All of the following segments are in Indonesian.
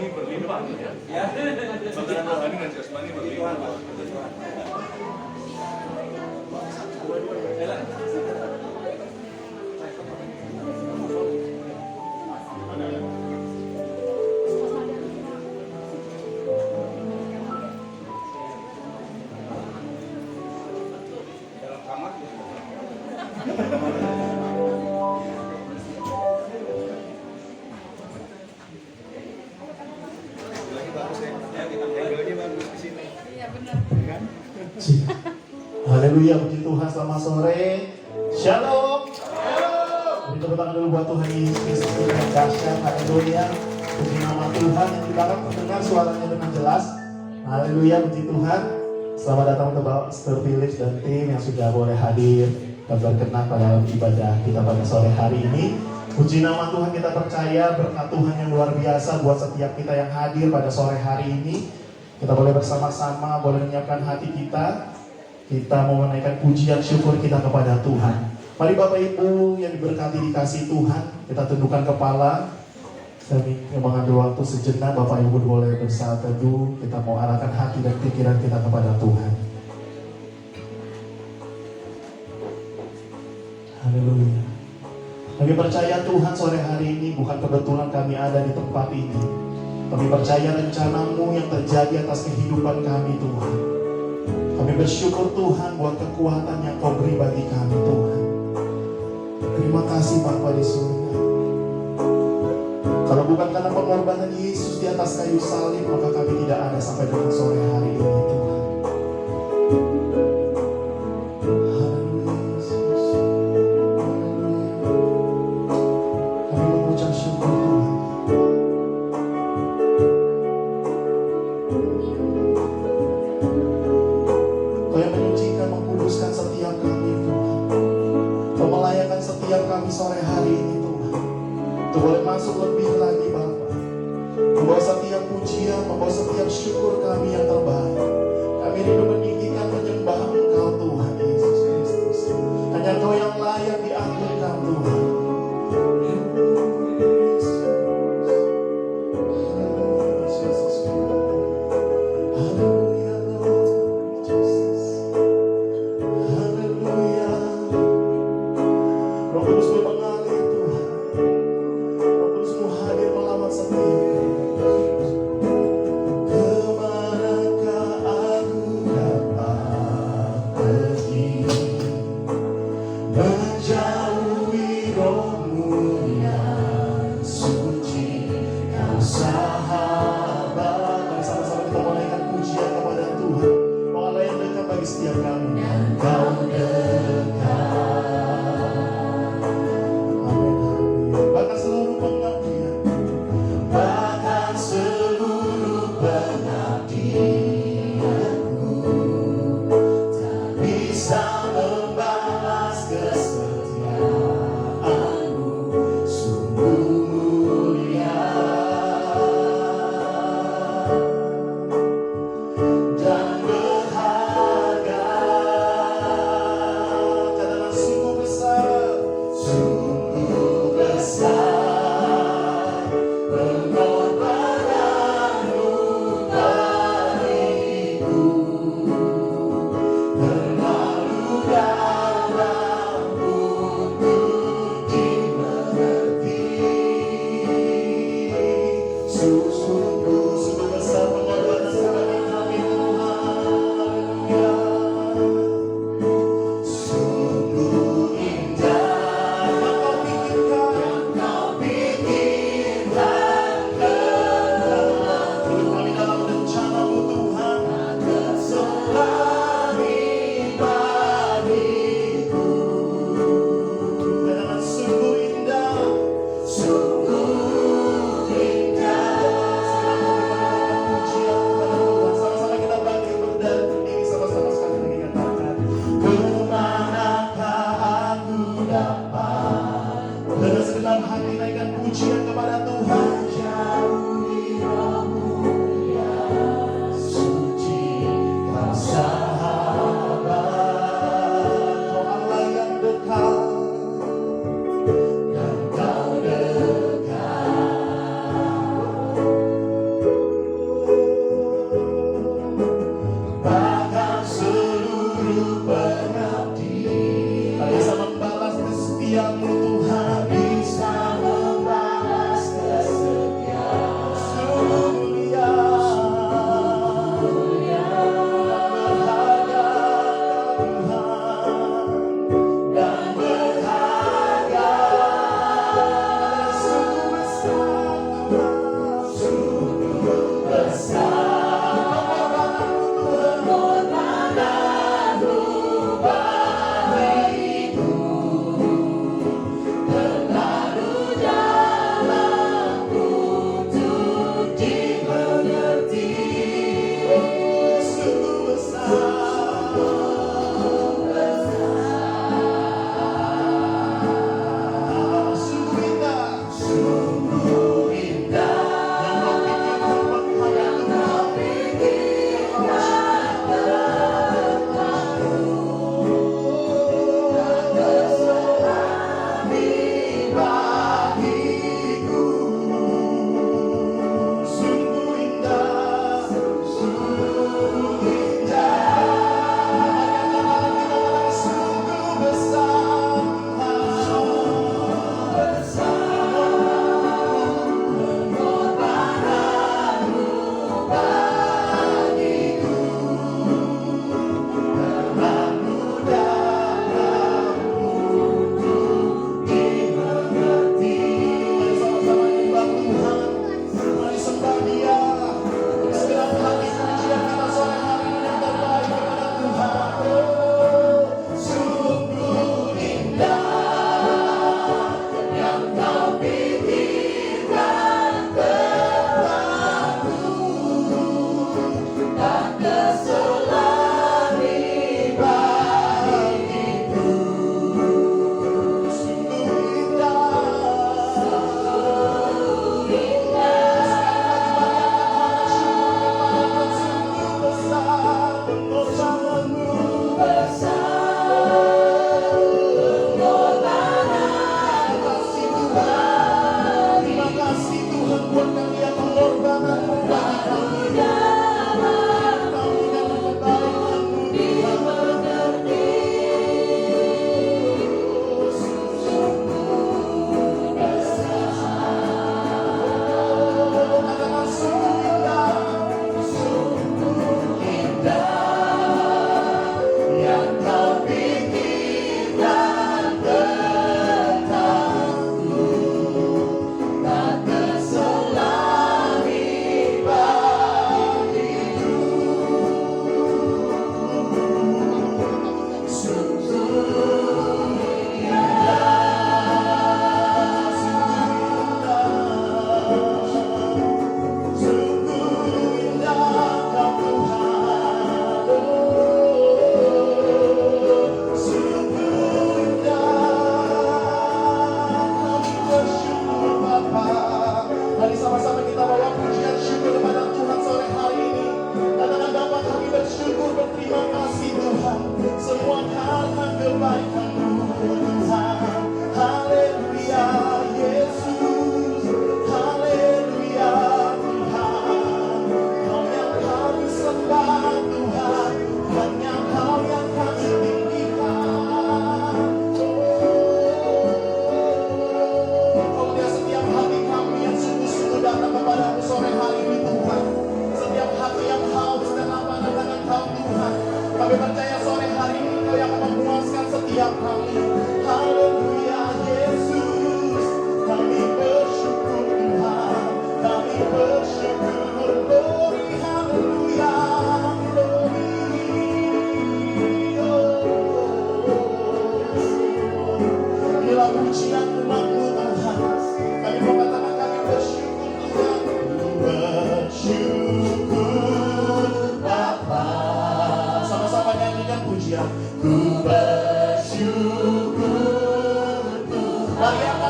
rohani berlimpah ya. Makanan rohani dan jasmani berlimpah. Dalam kamar Haleluya, puji Tuhan, selamat sore. Shalom. Beri tepuk tangan dulu buat Tuhan Yesus Kristus yang dahsyat. Haleluya. Puji nama Tuhan yang di belakang mendengar suaranya dengan jelas. Haleluya, puji Tuhan. Selamat datang untuk Bapak Pastor Philip dan tim yang sudah boleh hadir dan berkenan pada ibadah kita pada sore hari ini. Puji nama Tuhan, kita percaya berkat Tuhan yang luar biasa buat setiap kita yang hadir pada sore hari ini. Kita boleh bersama-sama, boleh menyiapkan hati kita. Kita mau menaikkan pujian syukur kita kepada Tuhan. Mari Bapak Ibu yang diberkati dikasih Tuhan, kita tundukkan kepala. Saya mengambil waktu sejenak, Bapak Ibu boleh bersaat teduh. Kita mau arahkan hati dan pikiran kita kepada Tuhan. Haleluya. Kami percaya Tuhan sore hari ini bukan kebetulan kami ada di tempat ini. Kami percaya rencana-Mu yang terjadi atas kehidupan kami Tuhan. Kami bersyukur Tuhan buat kekuatan yang Kau beri bagi kami Tuhan. Terima kasih Bapa di surga. Kalau bukan karena pengorbanan Yesus di atas kayu salib, maka kami tidak ada sampai dengan sore hari ini Tuhan. Haleluya Yesus. Haleluya. Kami mengucap syukur Tuhan. Kau yang menyucikan, mengkuduskan setiap kami Tuhan. Kau melayakan setiap kami sore hari ini Tuhan. Untuk boleh masuk lebih lagi Bapa, membawa setiap pujian, membawa setiap syukur kami yang terbaik. Kami rindu meninggikan menyembah Engkau Tuhan Yesus Kristus. Hanya Engkau yang layak diagungkan Tuhan.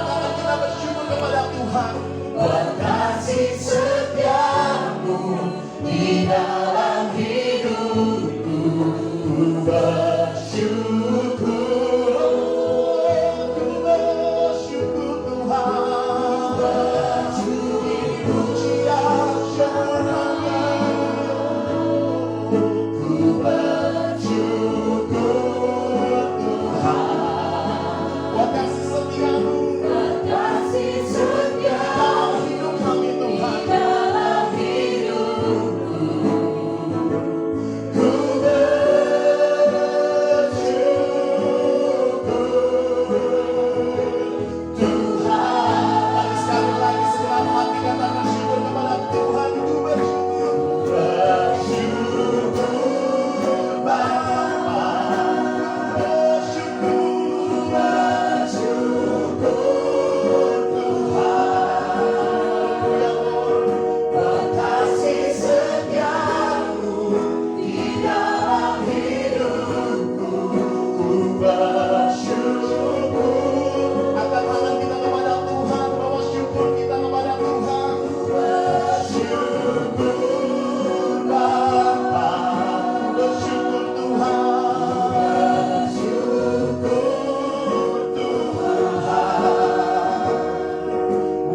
tangan kita bersyukur kepada Tuhan. Buat kasih setiamu di dalam hidupku, ku bersyukur. Ku bersyukur Tuhan. Pujian syukur. Ku bersyukur Tuhan. Buat kasih setiamu dalam hidup kami Tuhan. Ku bersyukur Tuhan. Mari sekali lagi segenap hati katakan syukur kepada Tuhan. Ku bersyukur. Bersyukur Bapa. Bersyukur Tuhan. Buat kasih setiamu di dalam hidupku, ku bersyukur. Angkat tangan kita kepada Tuhan, bawa syukur kita kepada Tuhan. Bersyukur Bapa, bersyukur Tuhan. Bersyukur Tuhan.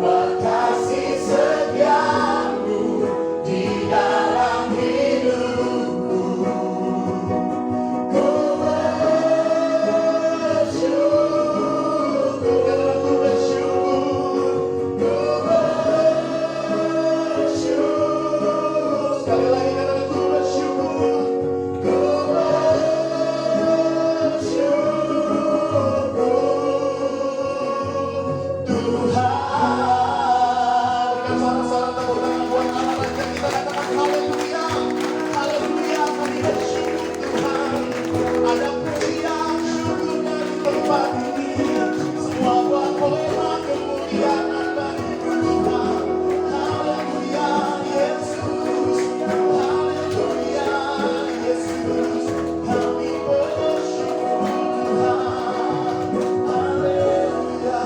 Buat kasih setiamu di dalam hidupku, ku bersyukur. Katakan ku bersyukur. Ku bersyukur. Sekali lagi katakan ku bersyukur. Ku bersyukur Tuhan. Berikan suara-suara tepuk tangan buat Allah Raja kita, katakan haleluya. Haleluya, kami bersyukur Tuhan. Ada pujian syukur dari tempat ini. Semua buat oleh kemuliaan bagi Tuhan. Haleluya Yesus. Haleluya Yesus. Kami bersyukur Tuhan. Haleluya.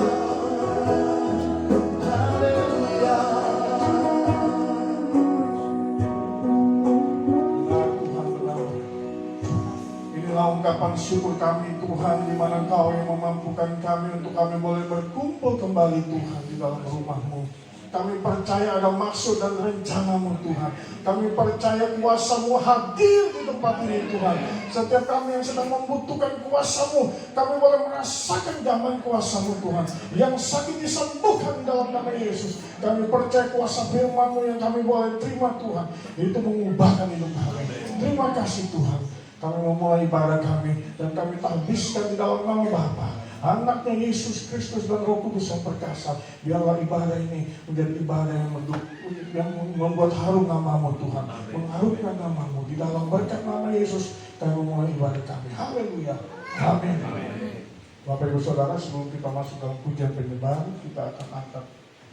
Haleluya. Tuhan benar. Inilah ungkapan syukur kami Tuhan, di mana Engkau yang memampukan kami untuk kami boleh berkumpul kembali Tuhan di dalam rumah-Mu. Kami percaya ada maksud dan rencana-Mu Tuhan. Kami percaya kuasa-Mu hadir di tempat ini Tuhan. Setiap kami yang sedang membutuhkan kuasa-Mu, kami boleh merasakan damai kuasa-Mu Tuhan. Yang sakit disembuhkan dalam nama Yesus. Kami percaya kuasa firman-Mu yang kami boleh terima Tuhan, itu mengubahkan hidup kami. Terima kasih Tuhan. Kami memulai ibadah kami dan kami habiskan di dalam nama Bapa, Anaknya Yesus Kristus dan Roh Kudus yang perkasa. Biarlah ibadah ini menjadi ibadah yang membuat harum nama-Mu Tuhan, mengharumkan nama-Mu. Di dalam berkat nama Yesus kami memulai ibadah kami. Haleluya. Amin. Bapak Ibu Saudara, sebelum kita masuk dalam pujian penyembahan, kita akan angkat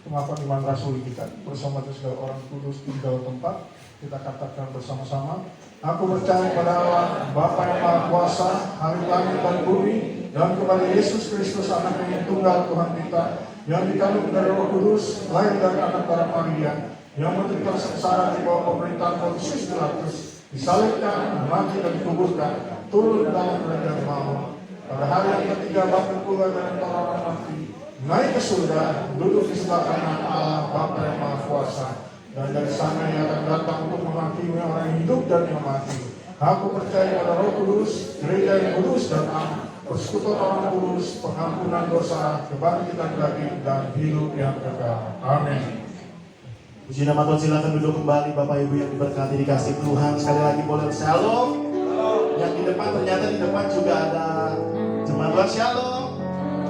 pengakuan iman rasuli kita bersama segala orang kudus di dalam tempat. Kita katakan bersama-sama, aku percaya kepada Allah Bapa yang Maha Kuasa, hari langit dan bumi, dan kepada Yesus Kristus Anak yang tunggal Tuhan kita, yang dikandung dari Roh Kudus, lahir dari anak darah Maria, yang menderita sengsara di bawah pemerintahan Pontius Pilatus, disalibkan, mati dan dikuburkan, turun dalam kerajaan maut. Pada hari yang ketiga bangkit pula dari antara orang mati, naik ke surga, duduk di sebelah kanan Allah Bapa yang Maha Kuasa. Dan dari sana ia akan datang untuk menghakimi orang yang hidup dan yang mati. Aku percaya pada Roh Kudus, gereja yang kudus dan am, persekutuan orang kudus, pengampunan dosa, kebangkitan daging, dan hidup yang kekal. Amin. Puji nama Tuhan, silakan duduk kembali Bapak Ibu yang diberkati dikasih Tuhan. Sekali lagi boleh shalom. Yang di depan, ternyata di depan juga ada jemaat Tuhan, shalom.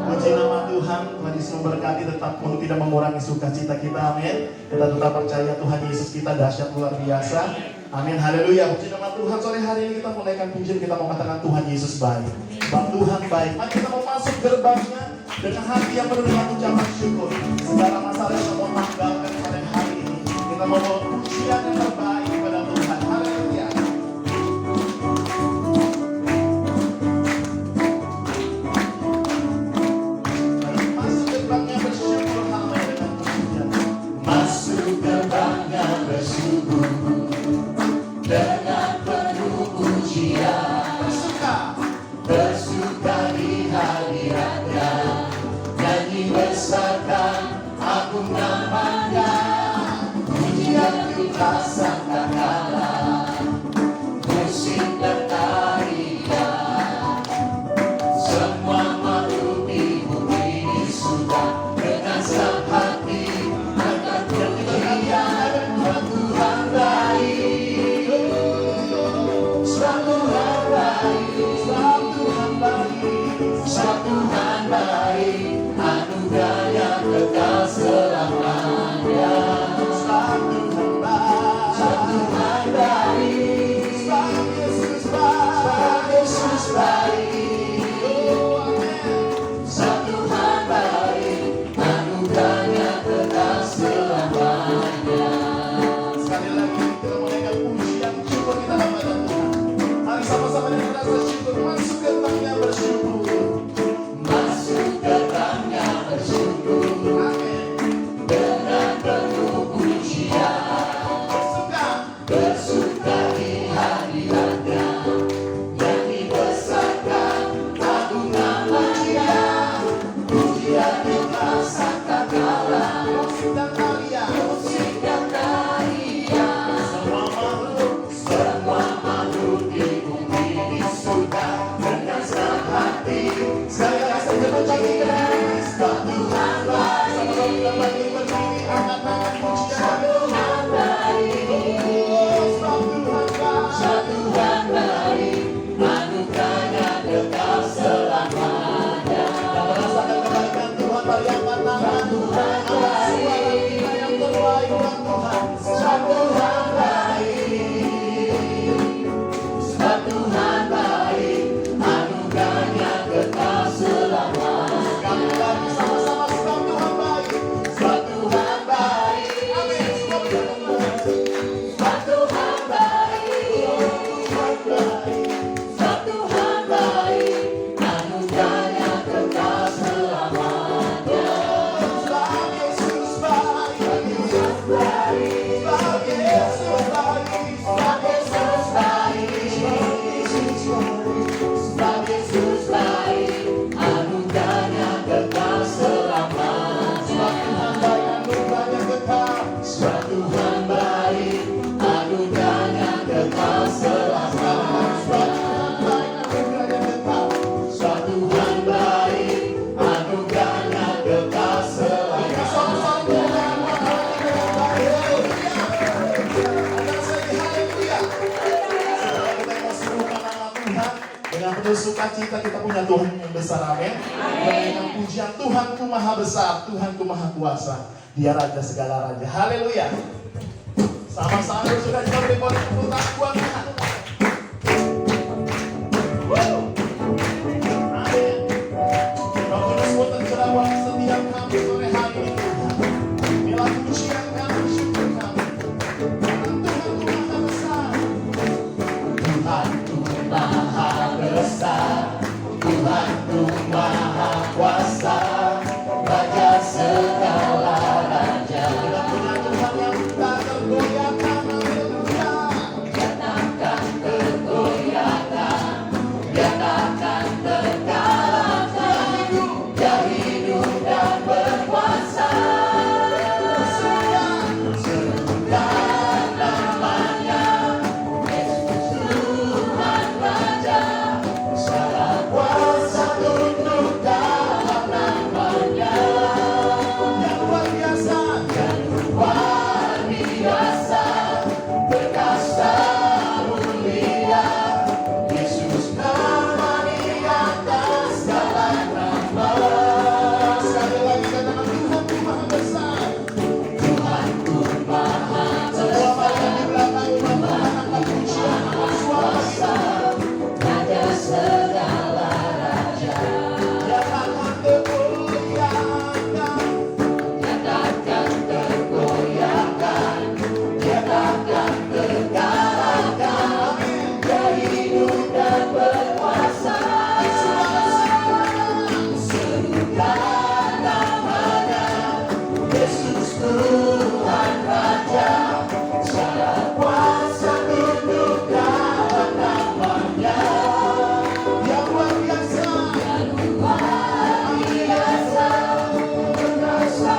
Puji nama Tuhan, Tuhan Yesus memberkati, tetap pun tidak mengurangi sukacita kita, amin. Kita tetap percaya Tuhan Yesus kita dahsyat luar biasa, amin, haleluya. Puji nama Tuhan, sore hari ini kita menaikkan pujian, kita mau katakan Tuhan Yesus baik, Bang Tuhan baik. Mari kita mau masuk gerbangnya dengan hati yang penuh dengan ucapan syukur. Segala masalah yang kita mau tanggalkan pada hari ini, kita mau bawa pujian yang terbaik kepada Tuhan, haleluya. Masuk gerbangnya agung namanya, pujian kita sangka kalah, musik dan tarian, semua makhluk di bumi ini sudah dengan senang hati akan pujian Tuhan baik, sebab Tuhan baik, sebab Tuhan baik, sebab Tuhan baik, anugerahnya kekal selamanya. Sebab Tuhan baik, sebab Tuhan baik, sebab Yesus baik, sebab Yesus baik, oh amin. Sebab Tuhan baik, anugerahnya kekal selamanya. Sekali lagi kita menaikkan pujian syukur kita kepada Tuhan. Mari sama-sama dengan rasa syukur masuk ke tangannya bersyukur. Masuk ke tangannya bersyukur. Amin. Dengan penuh pujian. Bersuka di hadiratnya. Yang dibesarkan agung namanya. Pujian kita sangka kalah. Musik dan tarian. Musik dan tarian. Semua makhluk di bumi ini sudah dengan senang hati. Sekali lagi saja menyanyikan. Sebab Tuhan baik. Sama-sama kita bagi berdiri angkat-angkat pujian. Tuhan baik. Oh, sebab Tuhan baik. Sebab Tuhan baik. Anugerahnya kekal selamanya. Dan merasakan kebaikan Tuhan, mari angkat tangan. Tuhan baik. Suara kita yang terbaik buat Tuhan. Sebab Tuhan baik. Sebab Tuhan baik. Anugerahnya kekal selamanya. Sekali lagi sama-sama, sebab Tuhan baik. Sebab Tuhan baik. Amin. Sebab Tuhan baik. Sebab Tuhan baik. Tuhan baik. Sebab Tuhan baik. Anugerahnya kekal selamanya. Sebab Yesus baik. Sebab Yesus baik. Sebab Yesus baik. Sebab Yesus baik. Sebab Yesus baik. Anugerahnya kekal selamanya. Sebab Tuhan baik, anugerahnya kekal. Sebab Tuhan baik, anugerahnya kekal selamanya. Sebab Tuhan baik, anugerahnya kekal. Sebab Tuhan baik, anugerahnya kekal selamanya. Sama-sama Tuhan, anugerahnya baik. Anda say haleluya. Setelah kita mensuruhkan nama Tuhan, dengan penuh sukacita kita punya Tuhan yang besar, amin. Dengan pujian Tuhanku maha besar, Tuhanku maha kuasa, Dia Raja segala raja, haleluya. Sama-sama bersukacita beri tepuk tangan buat Tuhan. Amin. Roh Kudus pun tercurah setiap kami sore hari ini Tuhan. Bila pujian kami, syukur kami. Tuhanku maha besar, Tuhanku maha besar, Tuhanku maha kuasa, Raja segala raja. Kita punya Tuhan yang tak tergoyahkan, haleluya. Dia takkan tergoyahkan, Dia takkan terkalahkan. Dia hidup dan berkuasa. Serukan namanya, Yesus Tuhan Raja. Segala kuasa tunduk dalam namanya. Yang luar biasa, yang luar biasa, perkasa mulia. Yesus nama di atas segala nama. Sekali lagi katakan Tuhanku maha besar, Tuhanku maha besar. Semua di belakang Tuhan angkat pujian suara kita. Raja segala raja. Dia takkan tergoyahkan, Dia takkan tergoyahkan, Dia takkan terkalahkan. Dia hidup dan berkuasa. Serukan namanya, Yesus Tuhan Raja. Segala kuasa tunduk dalam namanya. Yang luar biasa, yang luar biasa, perkasa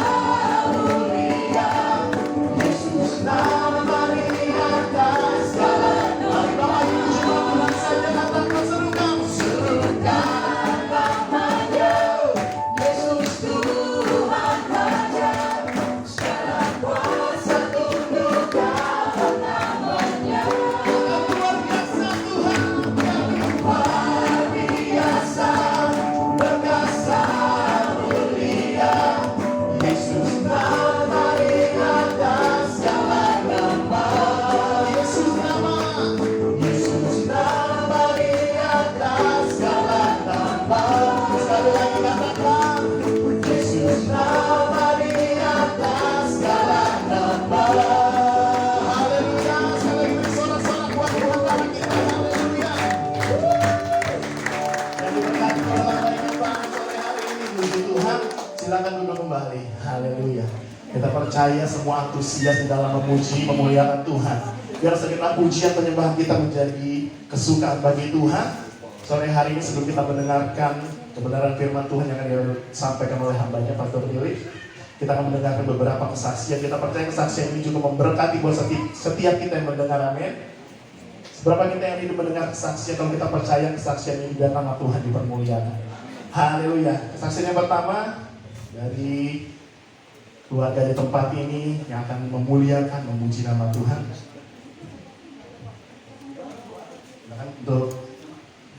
Haleluya. Kita percaya semua antusias di dalam memuji, memuliakan Tuhan. Biar segenap pujian penyembahan kita menjadi kesukaan bagi Tuhan. Sore hari ini sebelum kita mendengarkan kebenaran firman Tuhan yang akan disampaikan oleh hambanya Pastor Billy, kita akan mendengarkan beberapa kesaksian. Kita percaya kesaksian ini juga memberkati buat setiap kita yang mendengar, amin. Seberapa kita yang hidup mendengar kesaksian, kalau kita percaya kesaksian ini biar nama Tuhan dipermuliakan. Haleluya. Kesaksian yang pertama dari keluarga di tempat ini yang akan memuliakan, memuji nama Tuhan. Silakan untuk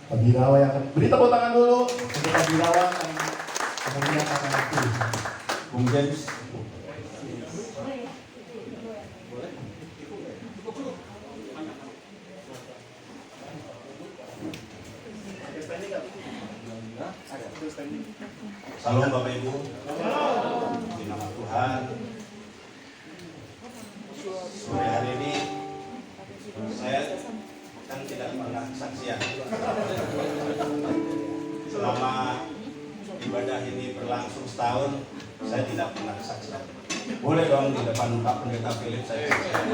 Pak Birawa yang akan beri tepuk tangan dulu untuk Pak Birawa yang memuliakan nama Tuhan. Bung James. Salam Bapak Ibu, di nama Tuhan. Sore hari ini saya kan tidak pernah kesaksian. Selama ibadah ini berlangsung setahun, saya tidak pernah kesaksian. Boleh dong di depan Pak Pendeta Philip saya kesaksian.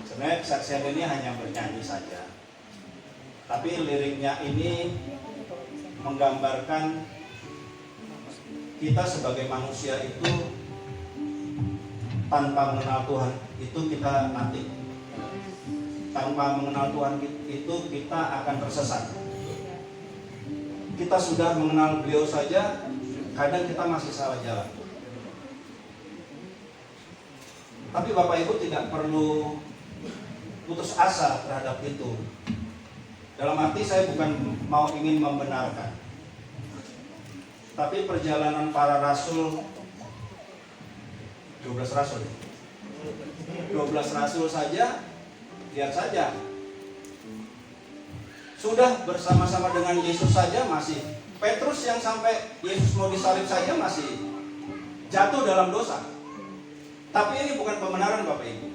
Sebenarnya kesaksian ini hanya bernyanyi saja. Tapi liriknya ini menggambarkan kita sebagai manusia itu tanpa mengenal Tuhan itu kita mati. Tanpa mengenal Tuhan itu kita akan tersesat. Kita sudah mengenal Beliau saja, kadang kita masih salah jalan. Tapi Bapak Ibu tidak perlu putus asa terhadap itu. Dalam arti saya bukan ingin membenarkan, tapi perjalanan para rasul, 12 rasul saja, lihat saja, sudah bersama-sama dengan Yesus saja masih, Petrus yang sampai Yesus mau disalib saja masih jatuh dalam dosa. Tapi ini bukan pembenaran Bapak Ibu.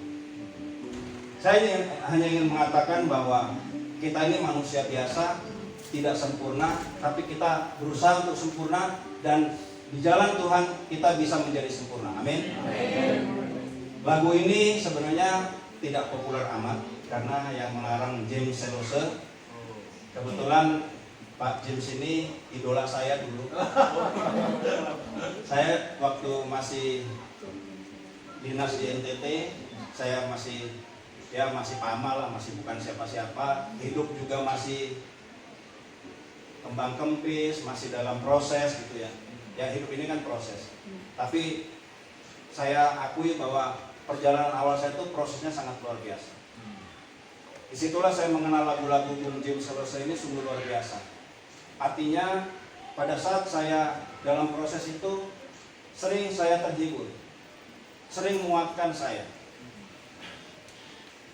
Saya hanya ingin mengatakan bahwa kita ini manusia biasa, tidak sempurna, tapi kita berusaha untuk sempurna dan di jalan Tuhan kita bisa menjadi sempurna. Amin. Lagu ini sebenarnya tidak populer amat karena yang mengarang James Selose. Kebetulan Pak James ini idola saya dulu. Saya waktu masih dinas di NTT, saya masih pama lah, masih bukan siapa-siapa, hidup juga masih kembang kempis, masih dalam proses gitu ya. Ya hidup ini kan proses. Tapi saya akui bahwa perjalanan awal saya itu prosesnya sangat luar biasa. Disitulah saya mengenal lagu-lagu Bung James Selose ini sungguh luar biasa. Artinya pada saat saya dalam proses itu sering saya terhibur, sering menguatkan saya.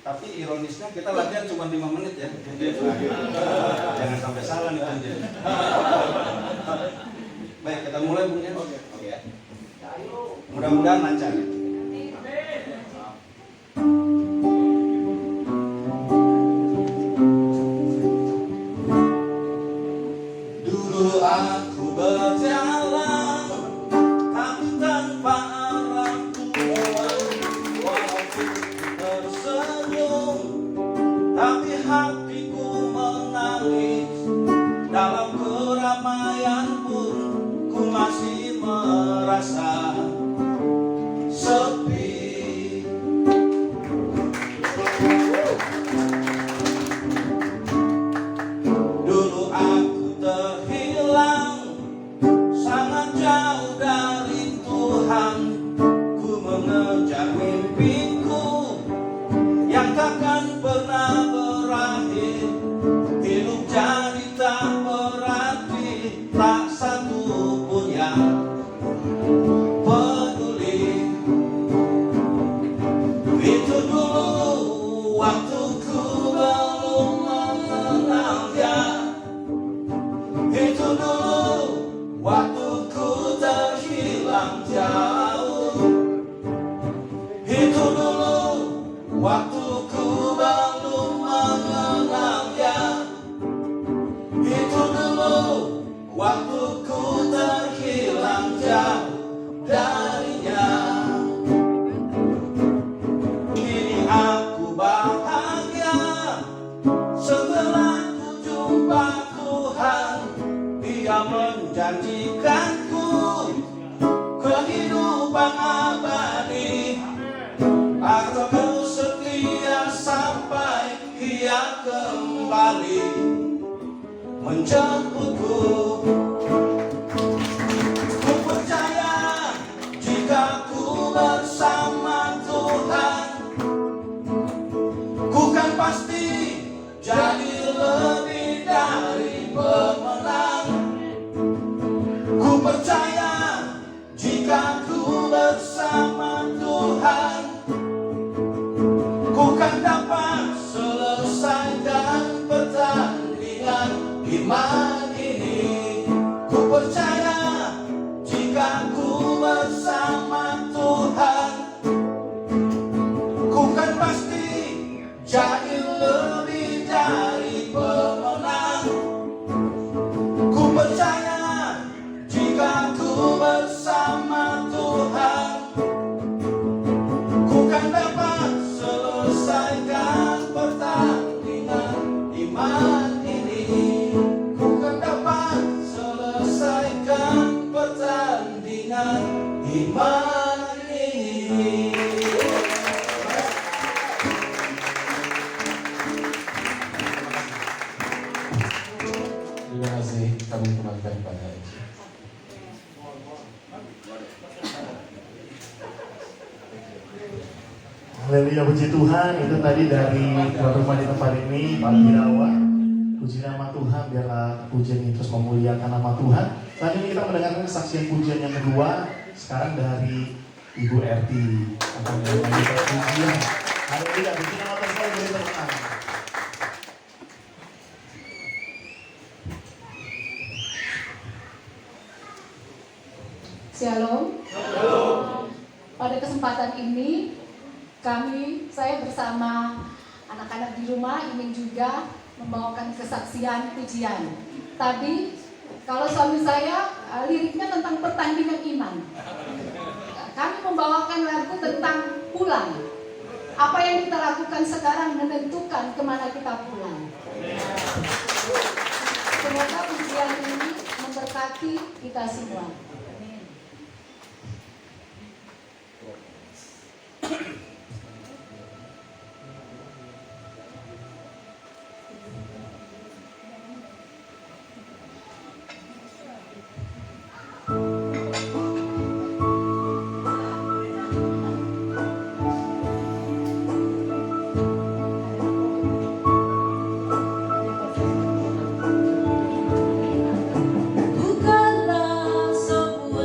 Tapi ironisnya kita latihan cuma 5 menit ya. Jangan sampai salah nih Bung James. Baik, kita mulai Bung James. Oke ya. Mudah-mudahan lancar ya. Dulu aku berjalan tapi tanpa arah Tuhan, walaupun tersenyum tapi hatiku menangis. Dalam keramaian pun ku masih merasa sepi. Dulu aku terhilang sangat jauh dari Tuhan. Ku mengejar mimpiku yang takkan pernah berakhir. Hidup jadi tak berarti, tak satu pun yang peduli. Itu dulu waktu ku belum mengenal Dia. Itu dulu waktu ku terhilang jauh. jauh darinya. Kini aku bahagia setelah ku jumpa Tuhan. Dia menjanjikanku kehidupan abadi, aku setia sampai Ia kembali menjemputku. Ku percaya jika ku bersama Tuhan, ku kan pasti jadi lebih dari pemenang. Ku percaya jika ku bersama Tuhan, ku kan dapat selesaikan pertandingan iman ini. Ku percaya jika ku bersama Tuhan, ku kan pasti jadi lebih dari pemenang. Ku percaya jika ku bersama Tuhan, ku kan dapat selesaikan pertandingan iman ini. Ku kan dapat selesaikan pertandingan iman ini. Terima kasih, kami kembalikan kepada Yesus. Haleluya, puji Tuhan. Itu tadi dari tuan rumah di tempat ini, Pak Birawa. Puji nama Tuhan, biarlah pujian ini terus memuliakan nama Tuhan. Selanjutnya kita mendengarkan kesaksian pujian yang kedua. Sekarang dari Ibu RT akan menyanyikan pujian. Haleluya, puji nama Tuhan, beri tepuk tangan. Shalom. Pada kesempatan ini saya bersama anak-anak di rumah ingin juga membawakan kesaksian pujian. Tadi kalau suami saya liriknya tentang pertandingan iman. Kami membawakan lagu tentang pulang. Apa yang kita lakukan sekarang menentukan kemana kita pulang. Semoga pujian ini memberkati kita semua. Bukanlah sebuah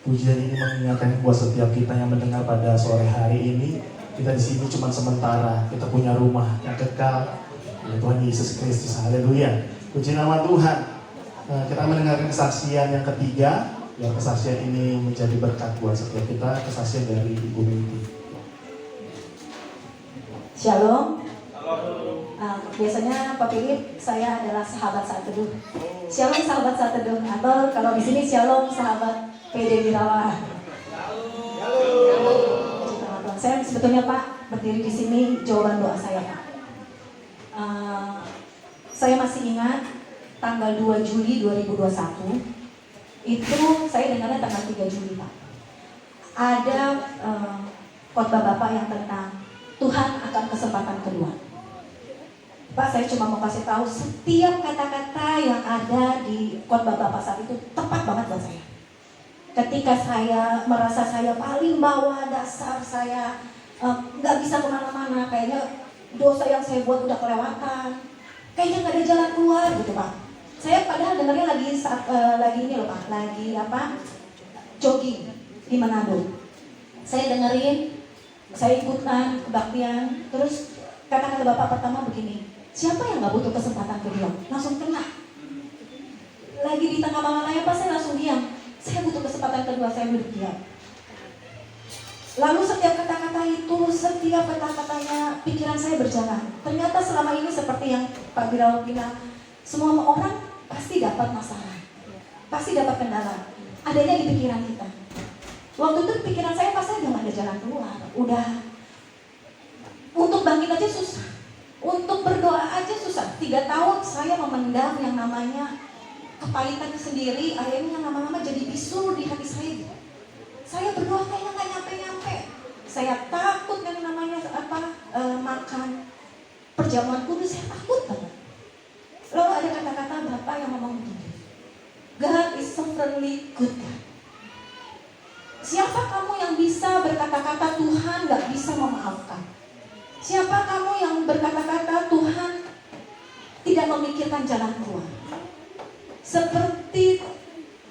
Pujian ini mengingatkan buat setiap kita yang mendengar pada sore hari ini, kita di sini cuma sementara, kita punya rumah yang kekal, ya Tuhan Yesus Kristus. Haleluya. Puji nama Tuhan. Kita mendengarkan kesaksian yang ketiga, yang kesaksian ini menjadi berkat buat setiap kita, kesaksian dari Ibu Minti. Shalom. Biasanya Pak Philip, saya adalah sahabat saat teduh. Shalom sahabat saat teduh, atau kalau di sini shalom sahabat PD Wirawa. Shalom. Saya sebetulnya Pak berdiri di sini jawaban doa saya Pak. Saya masih ingat tanggal 2 Juli 2021 itu saya dengarnya tanggal 3 Juli Pak. Ada khotbah Bapak yang tentang Tuhan akan kesempatan kedua. Pak, saya cuma mau kasih tahu setiap kata-kata yang ada di khotbah Bapak saat itu tepat banget buat saya. Ketika saya merasa saya paling bawah, dasar saya nggak bisa kemana-mana, kayaknya dosa yang saya buat udah kelewatan, kayaknya nggak ada jalan keluar gitu Pak. Saya padahal dengarnya lagi ini loh Pak, lagi jogging di Manado. Saya dengerin, saya ikutan kebaktian, terus kata-kata Bapak pertama begini, siapa yang nggak butuh kesempatan kedua? Langsung kena. Lagi di tengah Malaya Pak, saya langsung diam. Saya butuh kesempatan kedua, saya duduk diam. Lalu setiap kata-kata itu, setiap kata-katanya, pikiran saya berjalan. Ternyata selama ini seperti yang Pak Birawa bilang, semua orang pasti dapat masalah, pasti dapat kendala. Adanya di pikiran kita. Waktu itu pikiran saya pasti udah gak ada jalan keluar. Udah, untuk bangkit aja susah, untuk berdoa aja susah. 3 tahun saya memendam yang namanya kepahitan sendiri, akhirnya lama-lama jadi bisu di hati saya. Saya berdoa kayaknya gak nyampe-nyampe. Saya takut yang namanya makan perjamuan kudus, saya takut banget. Lalu ada kata-kata Bapak yang ngomong begini, God is sovereignly good God. Siapa kamu yang bisa berkata-kata Tuhan gak bisa memaafkan? Siapa kamu yang berkata-kata Tuhan tidak memikirkan jalan keluar? Seperti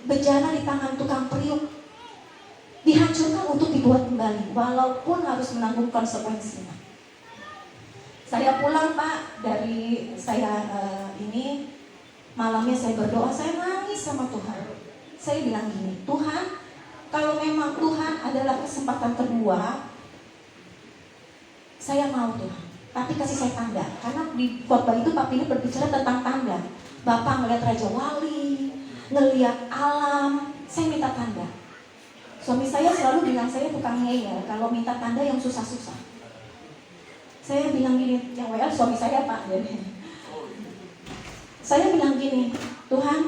bejana di tangan tukang periuk, dihancurkan untuk dibuat kembali, walaupun harus menanggung konsekuensinya. Saya pulang Pak, dari saya ini malamnya saya berdoa, saya nangis sama Tuhan. Saya bilang gini, Tuhan, kalau memang Tuhan adalah kesempatan kedua, saya mau Tuhan, tapi kasih saya tanda. Karena di khotbah itu Pak Philip berbicara tentang tanda. Bapak ngeliat Raja Wali, ngeliat alam, saya minta tanda. Suami saya selalu bilang saya tukang ngeyel, kalau minta tanda yang susah-susah. Saya bilang gini, yang WL suami saya Pak. Saya bilang gini, Tuhan,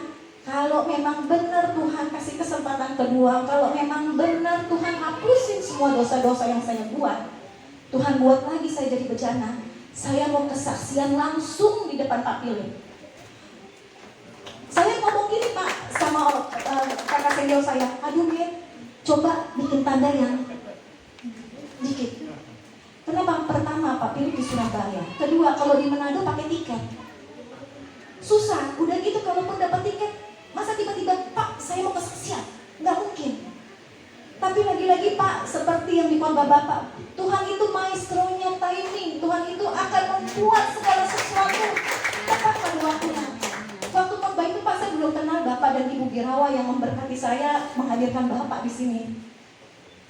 kalau memang benar Tuhan kasih kesempatan kedua, kalau memang benar Tuhan hapusin semua dosa-dosa yang saya buat, Tuhan buat lagi saya jadi bejana, saya mau kesaksian langsung di depan Pak Philip. Saya ngomong gini Pak sama kakak senior saya, aduh Mir, coba bikin tanda yang dikit. Kenapa? Pertama Pak Philip di Surabaya, kedua kalau di Manado pakai tiket, susah. Udah gitu kalaupun dapat tiket, masa tiba-tiba Pak saya mau kesaksian, nggak mungkin. Tapi lagi-lagi Pak, seperti yang di khotbah Bapak, Tuhan itu maestronya timing, Tuhan itu akan membuat segala sesuatu tepat pada waktunya. Waktu khotbah itu Pak, saya belum kenal Bapak dan Ibu Birawa yang memberkati saya menghadirkan Bapak di sini.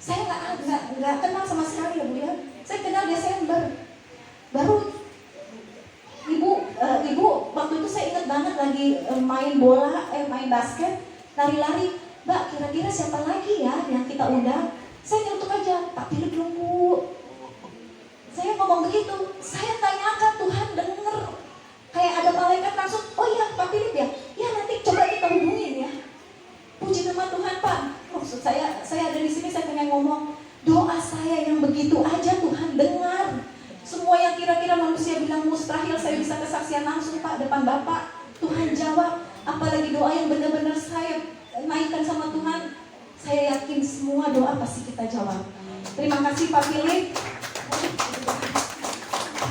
Saya nggak kenal sama sekali ya Bu ya. Saya kenal Desember. Baru Ibu waktu itu saya ingat banget lagi main bola, main basket, lari-lari. Mbak, kira-kira siapa lagi ya yang kita undang? Saya nyelutuk aja, Pak Philip belum Bu. Saya ngomong begitu, saya tanyakan Tuhan denger. Kayak ada malaikat langsung, oh iya Pak Philip ya? Ya nanti coba kita hubungin ya. Puji nama Tuhan Pak. Maksud saya ada di sini, saya pengen ngomong, doa saya yang begitu aja Tuhan dengar. Semua yang kira-kira manusia bilang mustahil, saya bisa kesaksian langsung Pak depan Bapak. Tuhan jawab, apalagi doa yang benar-benar saya naikkan sama Tuhan. Saya yakin semua doa pasti kita jawab. Terima kasih Pak Philip.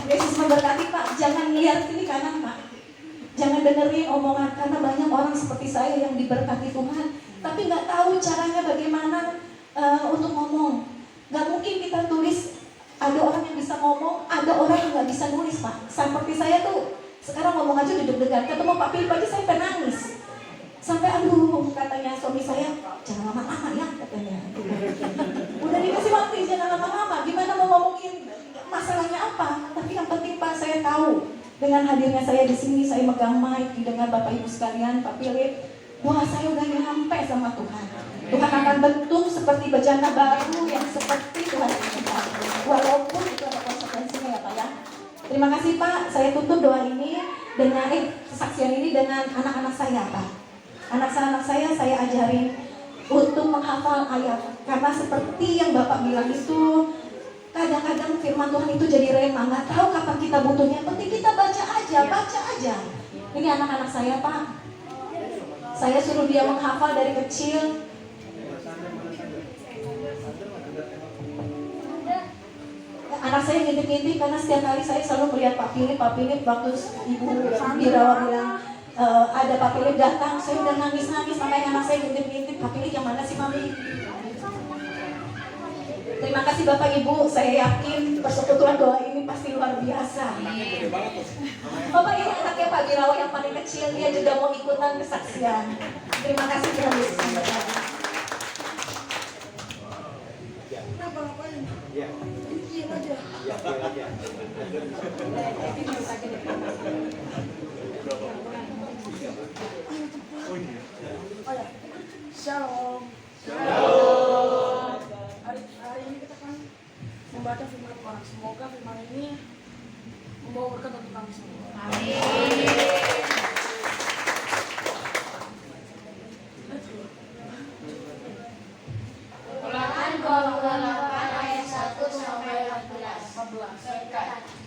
Yesus memberkati Pak. Jangan lihat kiri kanan Pak. Jangan dengerin omongan, karena banyak orang seperti saya yang diberkati Tuhan, tapi nggak tahu caranya bagaimana kita tulis, ada orang yang bisa ngomong, ada orang yang nggak bisa nulis, Pak. Seperti saya tuh, sekarang ngomong aja udah deg-degan. Ketemu Pak Philip aja saya penangis. Sampai aduh, katanya suami saya, jangan lama-lama ya, katanya. Udah dikasih waktu, jangan lama-lama. Gimana mau ngomongin masalahnya apa? Tapi yang penting Pak, saya tahu dengan hadirnya saya di sini, saya megang mic, didengar Bapak Ibu sekalian, Pak Philip, doa saya udah nyampe sama Tuhan. Tuhan akan bentuk seperti bejana baru yang seperti Tuhan inginkan. Walaupun itu ada konsekuensinya ya Pak ya. Terima kasih Pak, saya tutup doa ini dengan kesaksian ini dengan anak-anak saya Pak. Anak-anak saya ajarin untuk menghafal ayat. Karena seperti yang Bapak bilang itu, kadang-kadang firman Tuhan itu jadi rema, nggak tahu kapan kita butuhnya. Yang penting kita baca aja. Ini anak-anak saya Pak. Saya suruh dia menghafal dari kecil. Anak saya ngintip-ngintip karena setiap hari saya selalu melihat Pak Philip waktu Ibu Birawa bilang ada Pak Philip datang, saya udah nangis-nangis sampai anak saya ngintip-ngintip, Pak Philip yang mana sih Mami? Terima kasih Bapak Ibu, saya yakin persekutuan doa ini pasti luar biasa. Bapak ini anaknya Pak Birawa yang paling kecil, dia juga mau ikutan kesaksian. Terima kasih Tuhan Yesus memberkati. Shalom. Hari ini kita akan membaca firman Tuhan. Semoga firman ini membawa berkat untuk kami semua. Ulangan 28 ayat 1 sampai 14.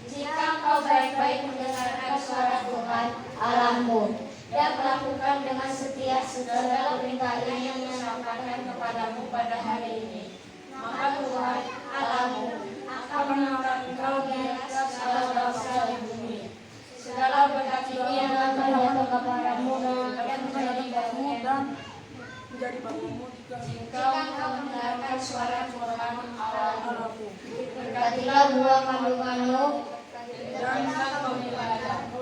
Jika kau baik-baik mendengarkan suara Tuhan Allahmu dan melakukan dengan setia segala perintah yang menyampaikan kepadamu pada hari ini, maka Tuhan Allahmu akan mengangkat engkau di atas segala bangsa di bumi. Segala berkat ini akan jatuh kepadamu dan menjadi bagimu dan Menjadi bagimu jika engkau mendengarkan suara Tuhan Allahmu. Berkatilah buah kandunganmu dan engkau beribadahmu.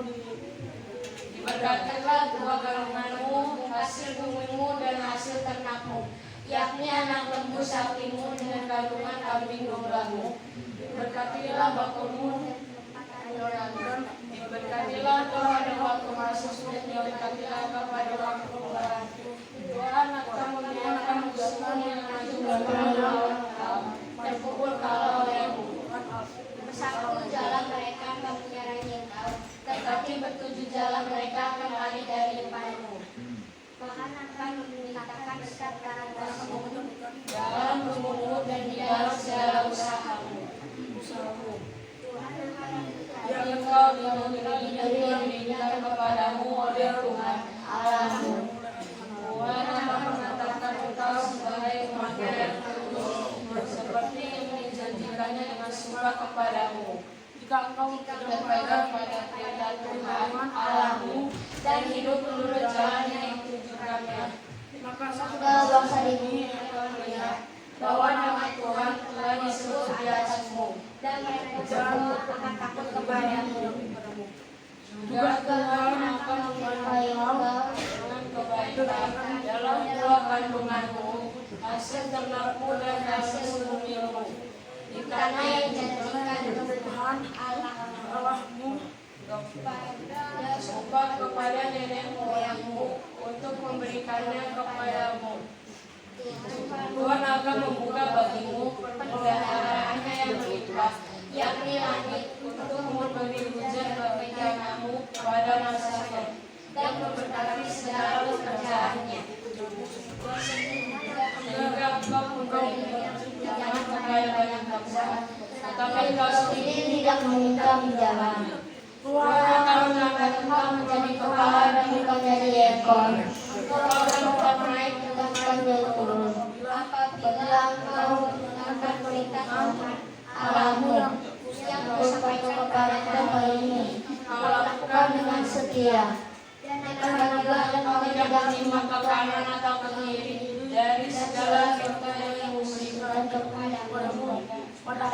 Diberkatilah buah kandunganmu, hasil bumimu dan hasil ternakmu, yakni anak lembu sapimu dengan kandungan kambing dombamu. Diberkatilah bakulmu dan diberkatilah pada waktu masuk dan diberkatilah pada waktu keluar. Tuhan akan membiarkan musuhmu yang maju melawan engkau, terpukul kalah olehmu. Bersatu jalan mereka akan menyerang engkau, tetapi bertujuh jalan mereka akan lari dari depanmu. Tuhan akan memerintahkan dekat kanan-kananmu dalam rumahmu dan di dalam segala usahamu. Tuhan akan yang engkau diberikan kepadamu oleh Tuhan Allahmu. Tuhan akan menetapkan engkau sebagai umatnya yang kudus, seperti yang dijanjikannya dengan sumpah kepadamu. jika engkau Berpegang pada perintah Tuhan Allahmu dan hidup menurut jalannya yang ditujukannya. maka Segala bangsa di bumi akan melihat bahwa nama Tuhan telah disebut di atasmu, dan mereka semua akan takut kepadamu. Juga Tuhan akan menyertai engkau dengan kebaikan dalam buah kandunganmu, hasil ternakmu dan hasil bumimu. Di tanah yang dijadikan Tuhan Allahmu kepada sumpah kepada nenek moyangmu untuk memberikannya kepadamu. Tuhan akan membuka bagimu perbendaharaan yang berlimpah, yakni langit, untuk memberi hujan bagi tanahmu pada masanya, dan memberkati segala pekerjaannya. Sehingga engkau memberi pinjaman kepada banyak bangsa, tetapi engkau sendiri tidak meminta pinjaman. Tuhan akan mengangkat engkau menjadi kepala dan bukan menjadi ekor. Engkau akan tetap naik dan sambil turun. Apabila engkau mendengarkan perintah Tuhan Allahmu yang kusampaikan kepadamu hari ini, kau lakukan dengan setia. Dan apabila engkau tidak menyimak ke kanan atau ke kiri dari segala perintah yang kuberikan kepadamu pada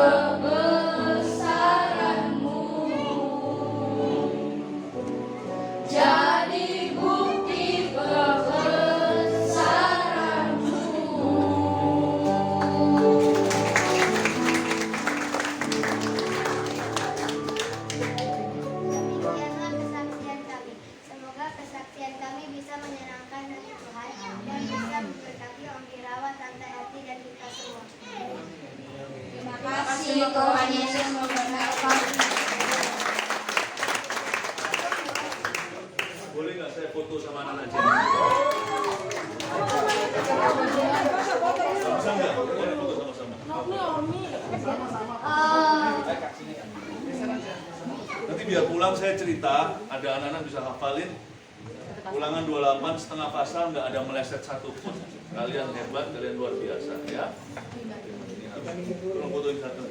kebesaran-Mu. Jadi bukti kebesaran-Mu. Demikianlah kesaksian kami. Semoga kesaksian kami bisa menyenangkan hati Tuhan dan bisa memberkati Om Irawan, Tante Eti, dan kita semua. Terima kasih Tuhan Yesus memberkati. Boleh nggak saya foto sama anak aja? Bisa nggak? Boleh foto sama-sama. Nanti biar pulang saya cerita, ada anak-anak bisa hafalin. Ulangan 28 setengah pasal nggak ada meleset satu pun. Kalian hebat, kalian luar biasa ya. Tolong fotoin satu.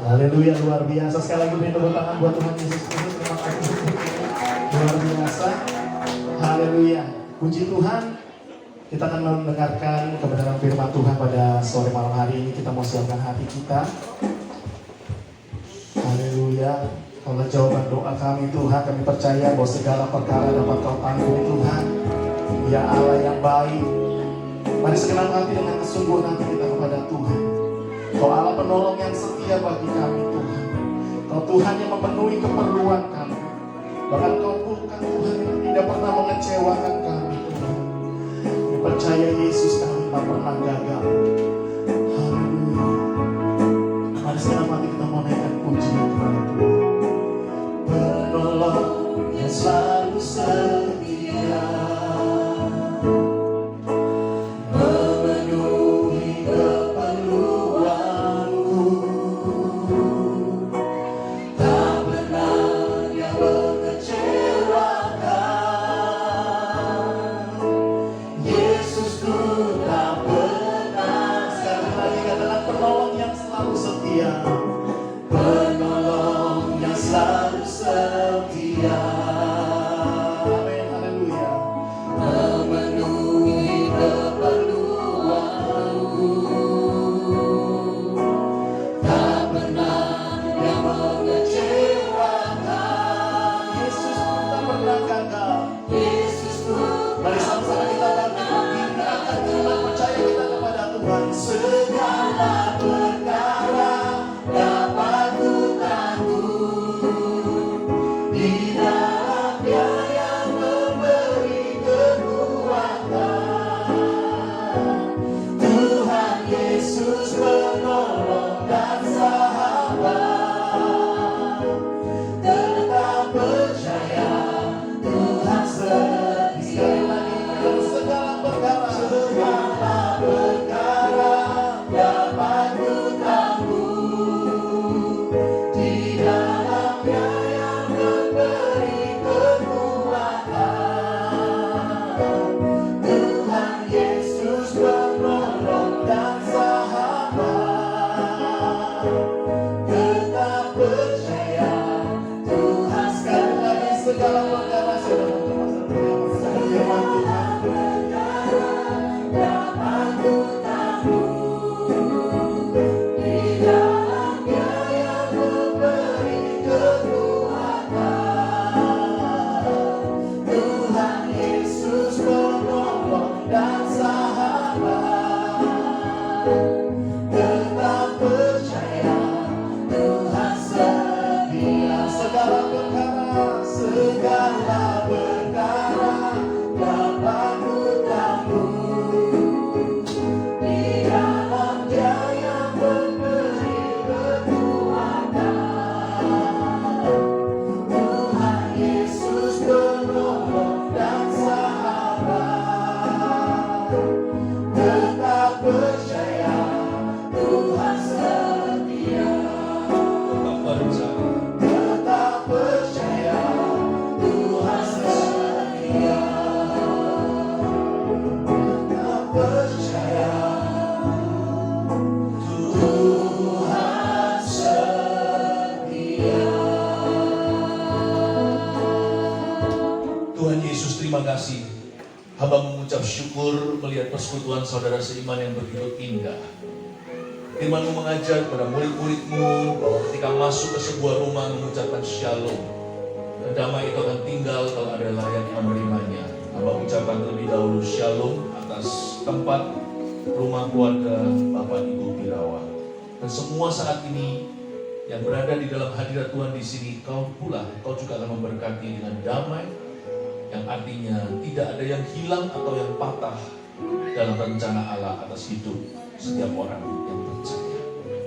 Haleluya, luar biasa. Sekali lagi beri tepuk tangan buat Tuhan Yesus Kristus. Terima kasih. Luar biasa. Haleluya. Puji Tuhan. Kita akan mendengarkan kebenaran firman Tuhan pada sore malam hari ini. Kita mau siapkan hati kita. Haleluya. Kalau jawaban doa kami Tuhan, kami percaya bahwa segala perkara dapat Kau tanggung Tuhan. Ya Allah yang baik. Mari segenap hati dengan kesungguhan hati kita kepada Tuhan. Kau Allah penolong yang setia bagi kami Tuhan. Kau Tuhan yang memenuhi keperluan kami. Bahkan Kau bukan Tuhan yang tidak pernah mengecewakan kami Tuhan. Kami percaya Yesus kami tak pernah gagal. Haleluya. Mari sekarang mati kita mau naikkan pujian kepada Tuhan. Penolong yang selalu setia, memenuhi keperluanku, tak pernah dia mengecewakan. Yesusku tak pernah. Sekali lagi katakan penolong yang selalu setia. Penolong yang selalu setia. Amin. terima kasih. Hamba mengucap syukur melihat persekutuan saudara seiman yang begitu indah. Firman-Mu mengajar kepada murid-murid-Mu bahwa ketika masuk ke sebuah rumah mengucapkan shalom, dan damai itu akan tinggal kalau ada layak menerimanya. Hamba ucapkan terlebih dahulu shalom atas tempat rumah keluarga Bapak Ibu Birawa. Dan semua saat ini yang berada di dalam hadirat Tuhan di sini, kau juga akan memberkati dengan damai, yang artinya tidak ada yang hilang atau yang patah dalam rencana Allah atas hidup setiap orang yang percaya.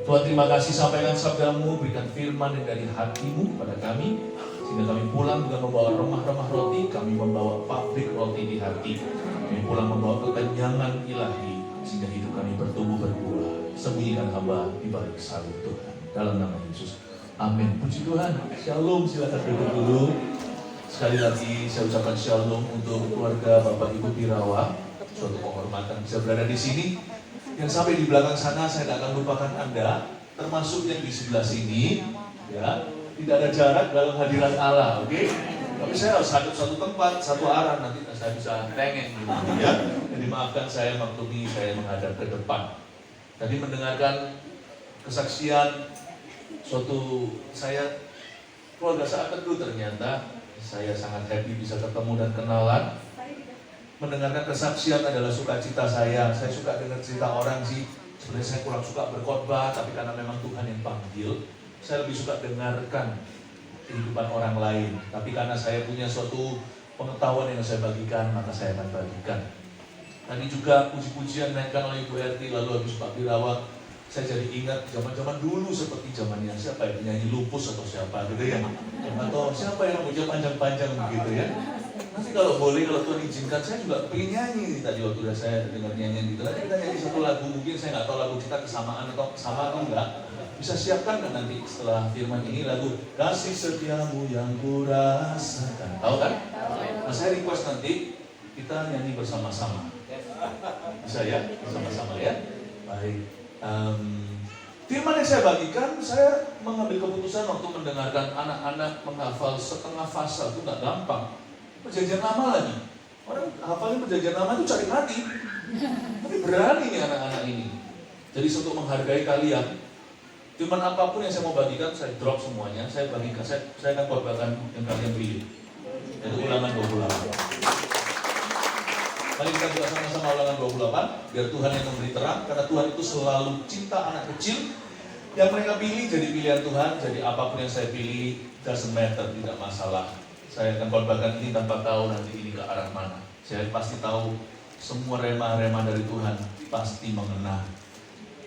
Tuhan, terima kasih, sampaikan sabda-Mu, berikan firman yang dari hati-Mu pada kami, sehingga kami pulang dengan membawa remah-remah roti, kami membawa pabrik roti di hati, kami pulang membawa kekenyangan ilahi, sehingga hidup kami bertumbuh berbuah. Sembunyikan hamba di balik salib Tuhan, dalam nama Yesus, amin. Puji Tuhan. Shalom, silakan duduk dulu. Sekali lagi saya ucapkan shalom untuk keluarga Bapak Ibu Birawa. Suatu kehormatan bisa berada di sini. Yang sampai di belakang sana saya tidak akan lupakan Anda, termasuk yang di sebelah sini. Ya, tidak ada jarak dalam hadirat Allah, oke? Tapi saya harus hadap satu tempat, satu arah, nanti saya bisa tengeng gitu ya. Jadi maafkan saya, maklumi saya menghadap ke depan. Tadi mendengarkan kesaksian suatu saya keluarga saat teduh, ternyata saya sangat happy bisa ketemu dan kenalan. Mendengarkan kesaksian adalah sukacita saya. Saya suka dengar cerita orang sih. Sebenarnya saya kurang suka berkhotbah, tapi karena memang Tuhan yang panggil, saya lebih suka dengarkan kehidupan orang lain. Tapi karena saya punya suatu pengetahuan yang saya bagikan, maka saya akan bagikan. Tadi juga puji-pujian naikkan oleh Ibu RT, lalu habis Pak Birawa, saya jadi ingat zaman-zaman dulu seperti zamannya siapa ya, penyanyi Lupus atau siapa gitu ya, atau siapa yang rambutnya panjang-panjang begitu ya. Nanti kalau boleh, kalau Tuhan izinkan, saya juga pengen nyanyi nih, tadi waktu udah saya dengar nyanyian gitu. Nanti kita nyanyi satu lagu, mungkin saya nggak tahu lagu kita kesamaan atau sama atau enggak. Bisa siapkan kan nanti setelah firman ini lagu Kasih Setiamu Yang Kurasakan. Tahu kan? Nah, saya request nanti kita nyanyi bersama-sama. Bisa ya? Bersama-sama ya? Baik. Firman yang saya bagikan, saya mengambil keputusan waktu mendengarkan anak-anak menghafal setengah pasal, itu nggak gampang. Perjanjian lama lagi. Orang hafalin perjanjian lama itu cari mati. Tapi berani nih anak-anak ini. Jadi untuk menghargai kalian, firman apapun yang saya mau bagikan, saya drop semuanya. Saya bagikan, saya akan khotbahkan yang kalian pilih. Itu Ulangan 28. Mari kita juga sama-sama Ulangan 28, biar Tuhan yang memberi terang, karena Tuhan itu selalu cinta anak kecil. Yang mereka pilih jadi pilihan Tuhan, jadi apapun yang saya pilih, doesn't matter, tidak masalah. Saya akan khotbahkan ini tanpa tahu nanti ini ke arah mana. Saya pasti tahu semua rema-rema dari Tuhan pasti mengena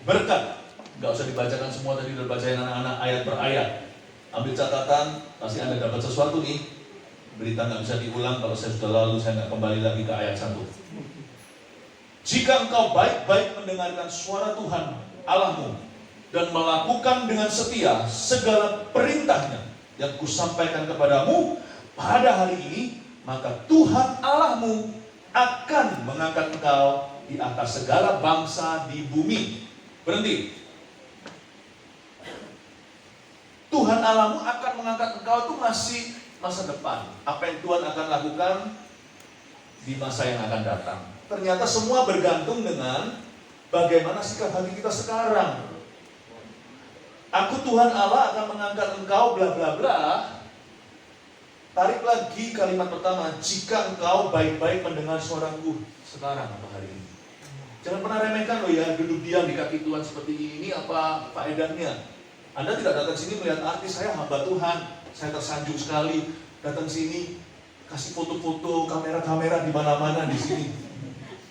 berkat. Gak usah dibacakan semua tadi, udah bacain anak-anak ayat per ayat. Ambil catatan, pasti Anda dapat sesuatu nih. Berita nggak bisa diulang, kalau saya sudah lalu saya nggak kembali lagi ke ayat 1. Jika engkau baik-baik mendengarkan suara Tuhan Allahmu dan melakukan dengan setia segala perintahnya yang kusampaikan kepadamu pada hari ini, maka Tuhan Allahmu akan mengangkat engkau di atas segala bangsa di bumi. Berhenti. Tuhan Allahmu akan mengangkat engkau itu masih masa depan. Apa yang Tuhan akan lakukan di masa yang akan datang. Ternyata semua bergantung dengan bagaimana sikap hati kita sekarang. Aku Tuhan Allah akan mengangkat engkau bla bla bla. Tarik lagi kalimat pertama, jika engkau baik-baik mendengar suaraku sekarang atau hari ini. Jangan pernah remehkan loh ya, duduk diam di kaki Tuhan seperti ini, apa faedahnya? Anda tidak datang sini melihat artis, saya hamba Tuhan, saya tersanjung sekali, datang sini kasih foto-foto, kamera-kamera di mana-mana di sini.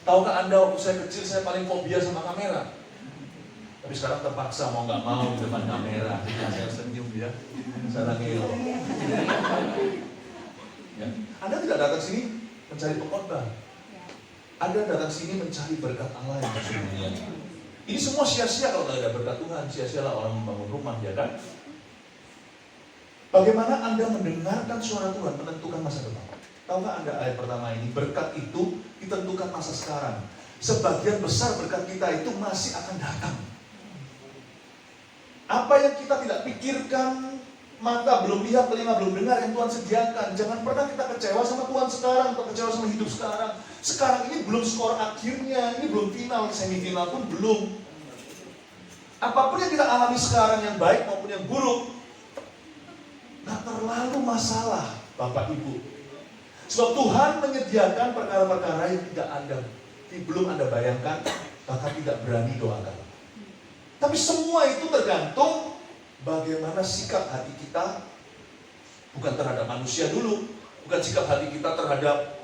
Tahukah Anda waktu saya kecil saya paling fobia sama kamera. Tapi sekarang terpaksa mau nggak mau di depan kamera. Saya senyum ya, saya ngelo. Ya. Anda tidak datang sini mencari pengkhotbah. Anda datang sini mencari berkat Allah yang sesungguhnya. Ini semua sia-sia kalau tidak ada berkat Tuhan. Sia-sialah orang membangun rumah, ya kan? Bagaimana Anda mendengarkan suara Tuhan menentukan masa depan? Tahukah Anda ayat pertama ini, berkat itu ditentukan masa sekarang. Sebagian besar berkat kita itu masih akan datang. Apa yang kita tidak pikirkan mata belum lihat, telinga belum dengar yang Tuhan sediakan. Jangan pernah kita kecewa sama Tuhan sekarang atau kecewa sama hidup sekarang. Sekarang ini belum skor akhirnya, ini belum final, semifinal pun belum. Apapun yang kita alami sekarang, yang baik maupun yang buruk, gak terlalu masalah, Bapak Ibu. Sebab Tuhan menyediakan perkara-perkara yang belum Anda bayangkan, bahkan tidak berani doakan. Tapi semua itu tergantung bagaimana sikap hati kita, bukan terhadap manusia dulu, bukan sikap hati kita terhadap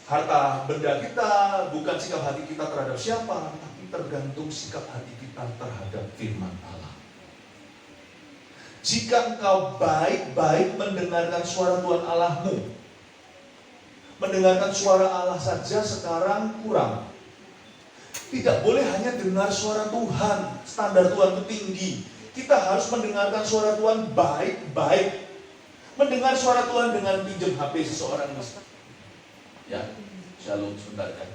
harta benda kita, bukan sikap hati kita terhadap siapa, tapi tergantung sikap hati kita terhadap firman Allah. Jika engkau baik-baik mendengarkan suara Tuhan Allahmu, mendengarkan suara Allah saja sekarang kurang. Tidak boleh hanya dengar suara Tuhan, standar Tuhan itu tinggi. Kita harus mendengarkan suara Tuhan baik-baik. Mendengar suara Tuhan dengan pinjam HP seseorang. Ya, shalom sebentar kan.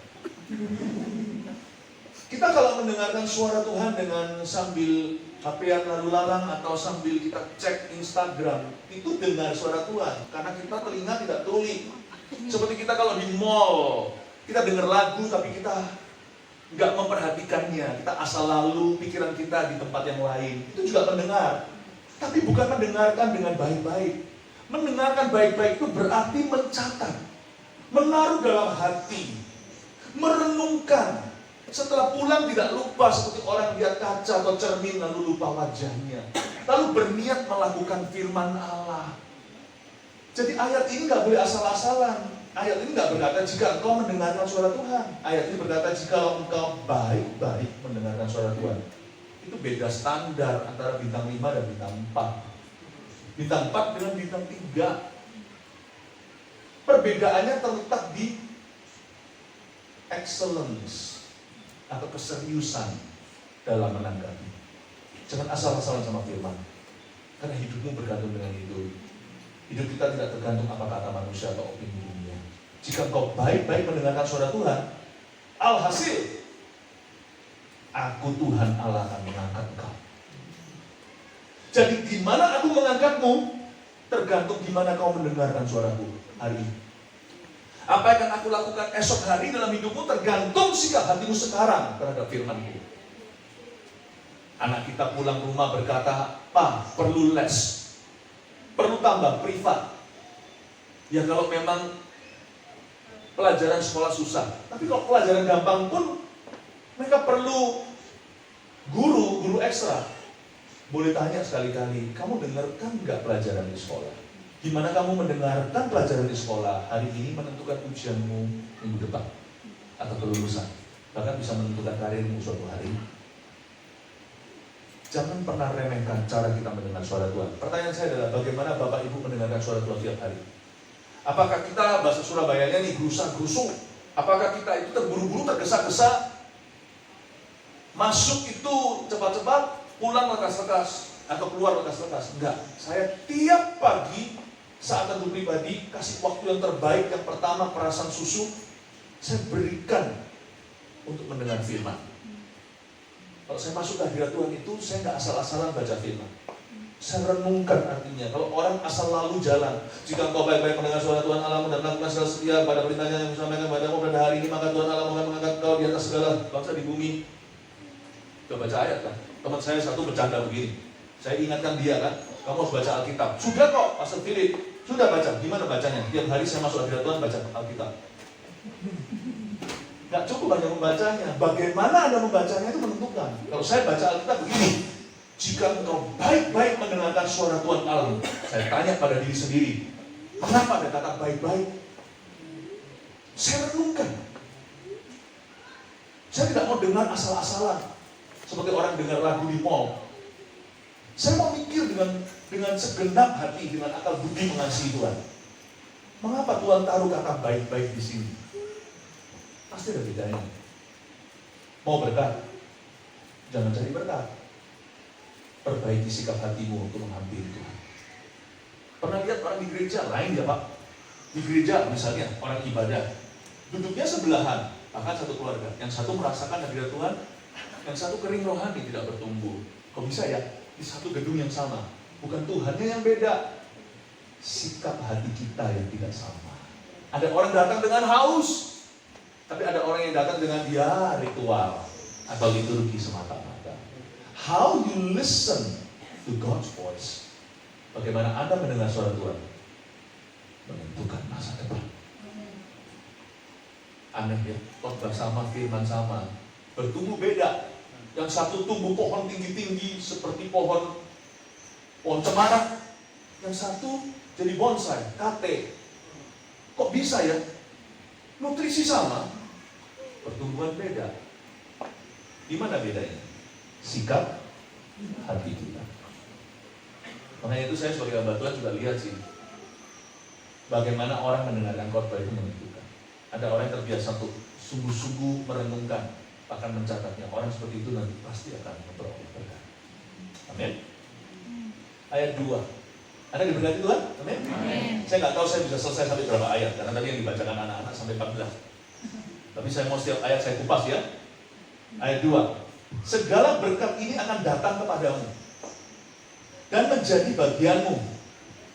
Kita kalau mendengarkan suara Tuhan dengan sambil HP-an lalu lalang atau sambil kita cek Instagram, itu dengar suara Tuhan. Karena kita telinga tidak tuli. Seperti kita kalau di mall, kita dengar lagu tapi kita nggak memperhatikannya, kita asal lalu pikiran kita di tempat yang lain. Itu juga mendengar, tapi bukan mendengarkan dengan baik-baik. Mendengarkan baik-baik itu berarti mencatat, menaruh dalam hati, merenungkan. Setelah pulang tidak lupa seperti orang lihat kaca atau cermin lalu lupa wajahnya. Lalu berniat melakukan firman Allah. Jadi ayat ini nggak boleh asal-asalan. Ayat ini nggak berkata jika engkau mendengarkan suara Tuhan. Ayat ini berkata jika engkau baik-baik mendengarkan suara Tuhan. Itu beda standar antara bintang 5 dan bintang 4. Bintang 4 dengan bintang 3. Perbedaannya terletak di excellence atau keseriusan dalam menanggapi. Jangan asal-asalan sama firman. Karena hidupmu bergantung dengan itu. Hidup kita tidak tergantung apa kata manusia atau opini dunia. Jika engkau baik-baik mendengarkan suara Tuhan, alhasil, aku Tuhan Allah akan mengangkat engkau. Jadi di mana aku mengangkatmu, tergantung di mana kau mendengarkan suaraku hari ini. Apa yang akan aku lakukan esok hari dalam hidupmu tergantung sikap hatimu sekarang terhadap firman-Ku. Anak kita pulang rumah berkata, "Pak, perlu les. Perlu tambah privat." Ya kalau memang pelajaran sekolah susah, tapi kalau pelajaran gampang pun mereka perlu guru ekstra. Boleh tanya sekali-kali, kamu dengarkan nggak pelajaran di sekolah? Gimana kamu mendengarkan pelajaran di sekolah? Hari ini menentukan ujianmu minggu depan atau kelulusan, bahkan bisa menentukan karirmu suatu hari. Jangan pernah remehkan cara kita mendengar suara Tuhan. Pertanyaan saya adalah bagaimana Bapak Ibu mendengarkan suara Tuhan tiap hari? Apakah kita, bahasa Surabayanya nih, gerusa-gerusu? Apakah kita itu terburu-buru, tergesa-gesa? Masuk itu cepat-cepat, pulang lekas-lekas, atau keluar lekas-lekas? Enggak. Saya tiap pagi saat teduh pribadi kasih waktu yang terbaik. Yang pertama perasan susu saya berikan untuk mendengar firman. Kalau saya masuk ke hadirat Tuhan itu, saya nggak asal-asalan baca firman. Saya renungkan artinya. Kalau orang asal lalu jalan, jika engkau baik-baik mendengar suara Tuhan Allahmu dan melakukan segala setia pada perintahnya yang disampaikan padamu pada hari ini, maka Tuhan Allahmu akan mengangkat engkau di atas segala bangsa di bumi. Coba baca ayat kan. Teman saya satu bercanda begini. Saya ingatkan dia kan, kamu harus baca Alkitab. Sudah kok, Pastor Philip. Sudah baca. Gimana bacanya? Tiap hari saya masuk hadirat Tuhan baca Alkitab. Gak cukup hanya membacanya. Bagaimana Anda membacanya itu menentukan. Kalau saya baca Alkitab begini, jika engkau baik-baik mendengarkan suara Tuhan Allah, saya tanya pada diri sendiri, mengapa ada kata baik-baik? Saya renungkan. Saya tidak mau dengar asal-asalan, seperti orang dengar lagu di mall. Saya mau mikir dengan segenap hati, dengan akal budi mengasihi Tuhan. Mengapa Tuhan taruh kata baik-baik di sini? Pasti ada bedanya. Mau berkat? Jangan cari berkat. Perbaiki sikap hatimu untuk menghampiri Tuhan. Pernah lihat orang di gereja lain ya Pak? Di gereja misalnya orang ibadah, duduknya sebelahan, bahkan satu keluarga. Yang satu merasakan hadirat Tuhan, yang satu kering rohani tidak bertumbuh. Kok bisa ya? Di satu gedung yang sama, Bukan Tuhannya yang beda, sikap hati kita yang tidak sama. Ada orang datang dengan haus, tapi ada orang yang datang dengan ritual atau liturgi semata-mata. How you listen to God's voice, bagaimana Anda mendengar suara Tuhan, menentukan masa depan. Aneh ya, khotbah sama, firman sama, bertumbuh beda. Yang satu tumbuh pohon tinggi-tinggi seperti pohon cemara, yang satu jadi bonsai, kate. Kok bisa ya? Nutrisi sama, pertumbuhan beda. Di mana bedanya? Sikap hati kita. Makanya itu saya sebagai hamba Tuhan juga lihat sih, bagaimana orang mendengarkan khotbah itu menentukan. Ada orang yang terbiasa untuk sungguh-sungguh merenungkan, bahkan mencatatnya. Orang seperti itu nanti pasti akan memperoleh berkat. Amin. Ayat 2. Anda diberkati Tuhan? Amin. Saya nggak tahu saya bisa selesai sampai berapa ayat, karena tadi yang dibacakan anak-anak sampai 14. Tapi saya mau setiap ayat saya kupas ya. Ayat 2. Segala berkat ini akan datang kepadamu dan menjadi bagianmu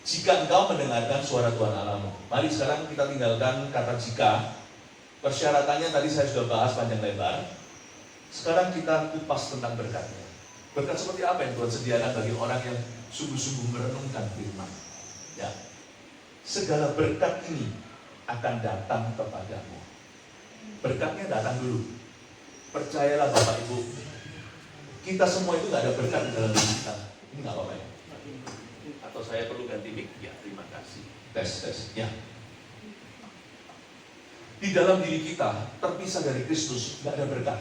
jika engkau mendengarkan suara Tuhan Allahmu. Mari sekarang kita tinggalkan kata jika. Persyaratannya tadi saya sudah bahas panjang lebar. Sekarang kita kupas tentang berkatnya. Berkat seperti apa yang Tuhan sediakan bagi orang yang sungguh-sungguh merenungkan firman. Ya. Segala berkat ini akan datang kepadamu. Berkatnya datang dulu. Percayalah Bapak Ibu, kita semua itu gak ada berkat di dalam diri kita. Ini gak apa-apa ya? Atau saya perlu ganti mic? Ya, terima kasih. Tes, ya. Di dalam diri kita, terpisah dari Kristus, gak ada berkat.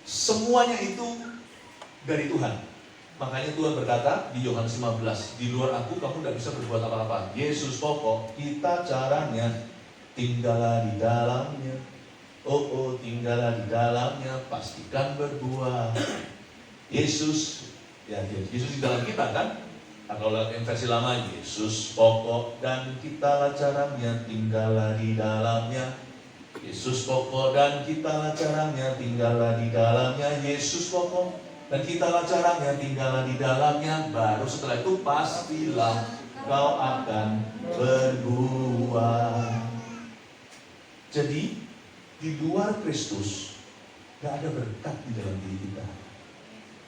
Semuanya itu dari Tuhan. Makanya Tuhan berkata di Yohanes 15, di luar aku kamu tidak bisa berbuat apa-apa. Yesus pokok, kita caranya, tinggallah di dalamnya. Tinggallah di dalamnya, pastikan berbuah. Yesus di dalam kita kan? Kalau yang versi lama, Yesus pokok dan kitalah caranya, tinggallah di dalamnya. Yesus pokok dan kitalah caranya, tinggallah di dalamnya. Yesus pokok dan kitalah caranya, tinggallah di dalamnya. Baru setelah itu pastilah kau akan berbuah. Jadi di luar Kristus gak ada berkat di dalam diri kita.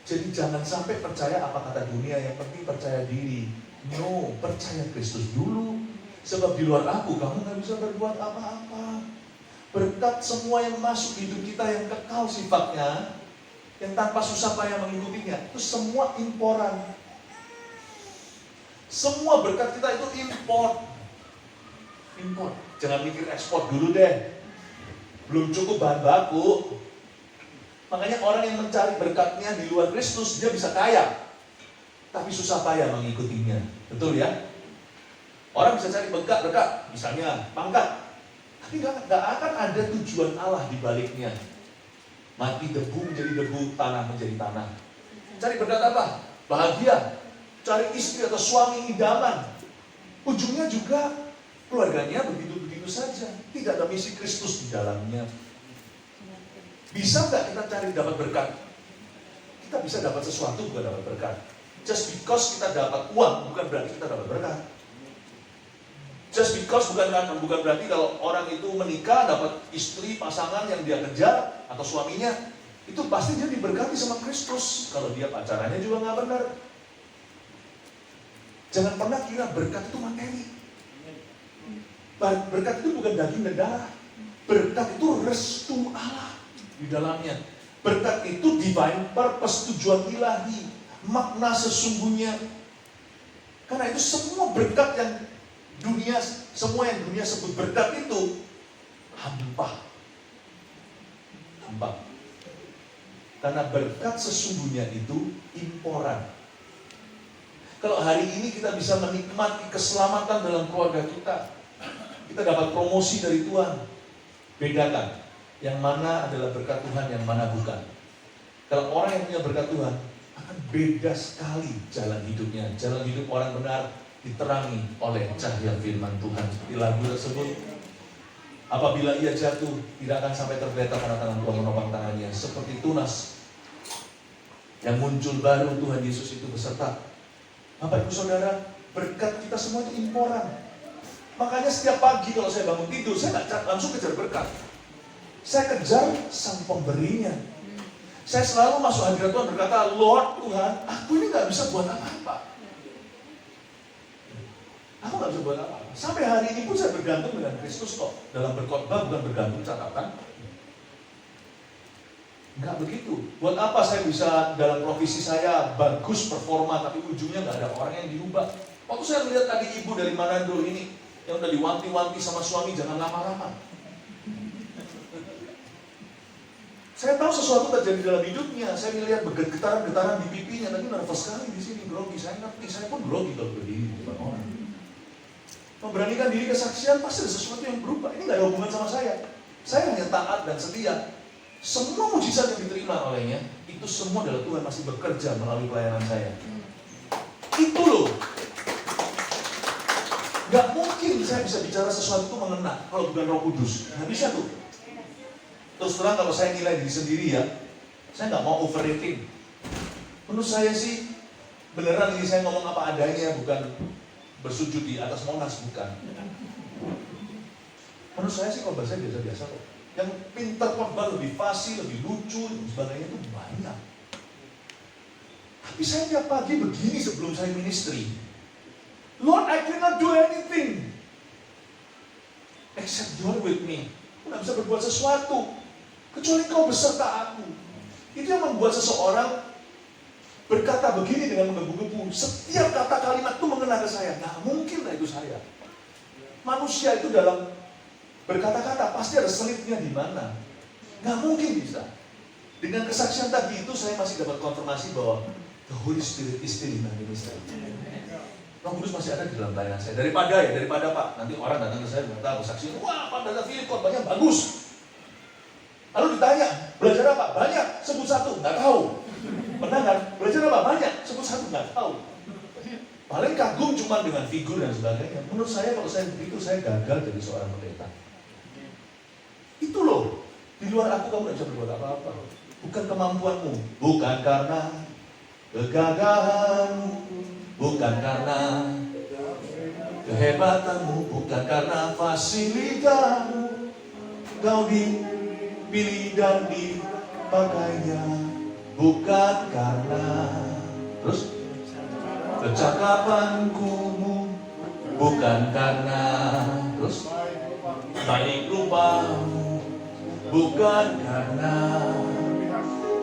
Jadi jangan sampai percaya apa kata dunia, yang penting percaya diri. No, percaya Kristus dulu. Sebab di luar aku kamu gak bisa berbuat apa-apa. Berkat semua yang masuk hidup kita yang kekal sifatnya, yang tanpa susah payah mengikutinya, itu semua imporan. Semua berkat kita itu import. Jangan mikir ekspor dulu deh. Belum cukup bahan baku. Makanya orang yang mencari berkatnya di luar Kristus, dia bisa kaya, tapi susah payah mengikutinya. Betul ya? Orang bisa cari berkat, misalnya pangkat, tapi gak akan ada tujuan Allah di baliknya. Mati debu menjadi debu, tanah menjadi tanah. Cari berkat apa? Bahagia. Cari istri atau suami idaman. Ujungnya juga keluarganya begitu-begitu saja. Tidak ada misi Kristus di dalamnya. Bisa nggak kita cari dapat berkat? Kita bisa dapat sesuatu bukan dapat berkat. Just because kita dapat uang bukan berarti kita dapat berkat. Just because bukan berarti kalau orang itu menikah dapat istri, pasangan yang dia kejar atau suaminya, itu pasti dia diberkati sama Kristus. Kalau dia pacarannya juga nggak benar. Jangan pernah kira berkat itu materi. Berkat itu bukan daging dan darah. Berkat itu restu Allah di dalamnya. Berkat itu divine purpose, tujuan ilahi, makna sesungguhnya. Karena itu semua berkat yang semua yang dunia sebut berkat itu hampa. Karena berkat sesungguhnya itu imporan. Kalau hari ini kita bisa menikmati keselamatan dalam keluarga kita, kita dapat promosi dari Tuhan. Bedakan yang mana adalah berkat Tuhan, yang mana bukan. Kalau orang yang punya berkat Tuhan akan beda sekali jalan hidupnya. Jalan hidup orang benar diterangi oleh cahaya firman Tuhan. Seperti lagu tersebut, apabila ia jatuh tidak akan sampai tergeletak karena tangan Tuhan menopang tangannya. Seperti tunas Yang muncul baru Tuhan Yesus itu beserta Bapak Ibu Saudara, berkat kita semua itu imporan. Makanya setiap pagi kalau saya bangun tidur, saya nggak langsung kejar berkat. Saya kejar sang pemberinya. Saya selalu masuk hadirat Tuhan berkata, Lord Tuhan, aku ini nggak bisa buat apa-apa. Aku nggak bisa buat apa-apa. Sampai hari ini pun saya bergantung dengan Kristus kok. Dalam berkhotbah bukan bergantung catatan. Nggak begitu. Buat apa saya bisa dalam profesi saya bagus performa, tapi ujungnya nggak ada orang yang diubah. Waktu saya melihat tadi ibu dari Manado ini, yang udah diwanti-wanti sama suami, jangan lama-lama. Saya tahu sesuatu terjadi dalam hidupnya. Saya melihat getaran-getaran di pipinya. Tadi nervous sekali di sini, grogi. Saya ngerti, saya pun grogi kalau berdiri di depan orang. Memberanikan diri kesaksian pasti ada sesuatu yang berubah. Ini nggak ada hubungan sama saya. Saya hanya taat dan setia. Semua mujizat yang diterima olehnya, itu semua adalah Tuhan masih bekerja melalui pelayanan saya. Itu loh. Gak mungkin saya bisa bicara sesuatu itu mengena kalau bukan Roh Kudus. Gak bisa tuh. Terus terang kalau saya nilai diri sendiri ya, saya gak mau overrating. Menurut saya sih, beneran ini saya ngomong apa adanya, bukan bersujud di atas Monas, bukan. Menurut saya sih kalau bahasa biasa-biasa kok. Yang pintar khotbah, lebih fasih, lebih lucu, dan sebagainya itu banyak. Tapi saya tiap pagi begini sebelum saya ministry. Lord, I cannot do anything except you are with me. Aku gak bisa berbuat sesuatu kecuali kau beserta aku. Itu yang membuat seseorang berkata begini dengan menggebu-gebu. Setiap kata kalimat itu mengena ke saya. Nah mungkin lah itu saya. Manusia itu dalam berkata-kata pasti ada selipnya di mana. Nggak mungkin bisa. Dengan kesaksian tadi itu saya masih dapat konfirmasi bahwa the Holy Spirit is still in my ministry. Roh Kudus masih ada di dalam pelayanan saya. Daripada Pak, nanti orang datang ke saya berkata, saksi, wah Pak Dada Philip khotbahnya bagus. Lalu ditanya, belajar apa? Banyak, sebut satu, nggak tahu. Pernah kan? Belajar apa? Banyak, sebut satu, nggak tahu. Paling kagum cuma dengan figur dan sebagainya. Menurut saya kalau saya begitu, saya gagal jadi seorang pendeta. Itu loh, di luar aku kamu nggak bisa berbuat apa-apa. Bukan kemampuanmu, bukan karena kegagahanmu, bukan karena kehebatanmu, bukan karena fasilitasmu. Kau dipilih dan dipakainya, bukan karena terus kecakapanku, bukan karena terus baik rupamu, bukan karena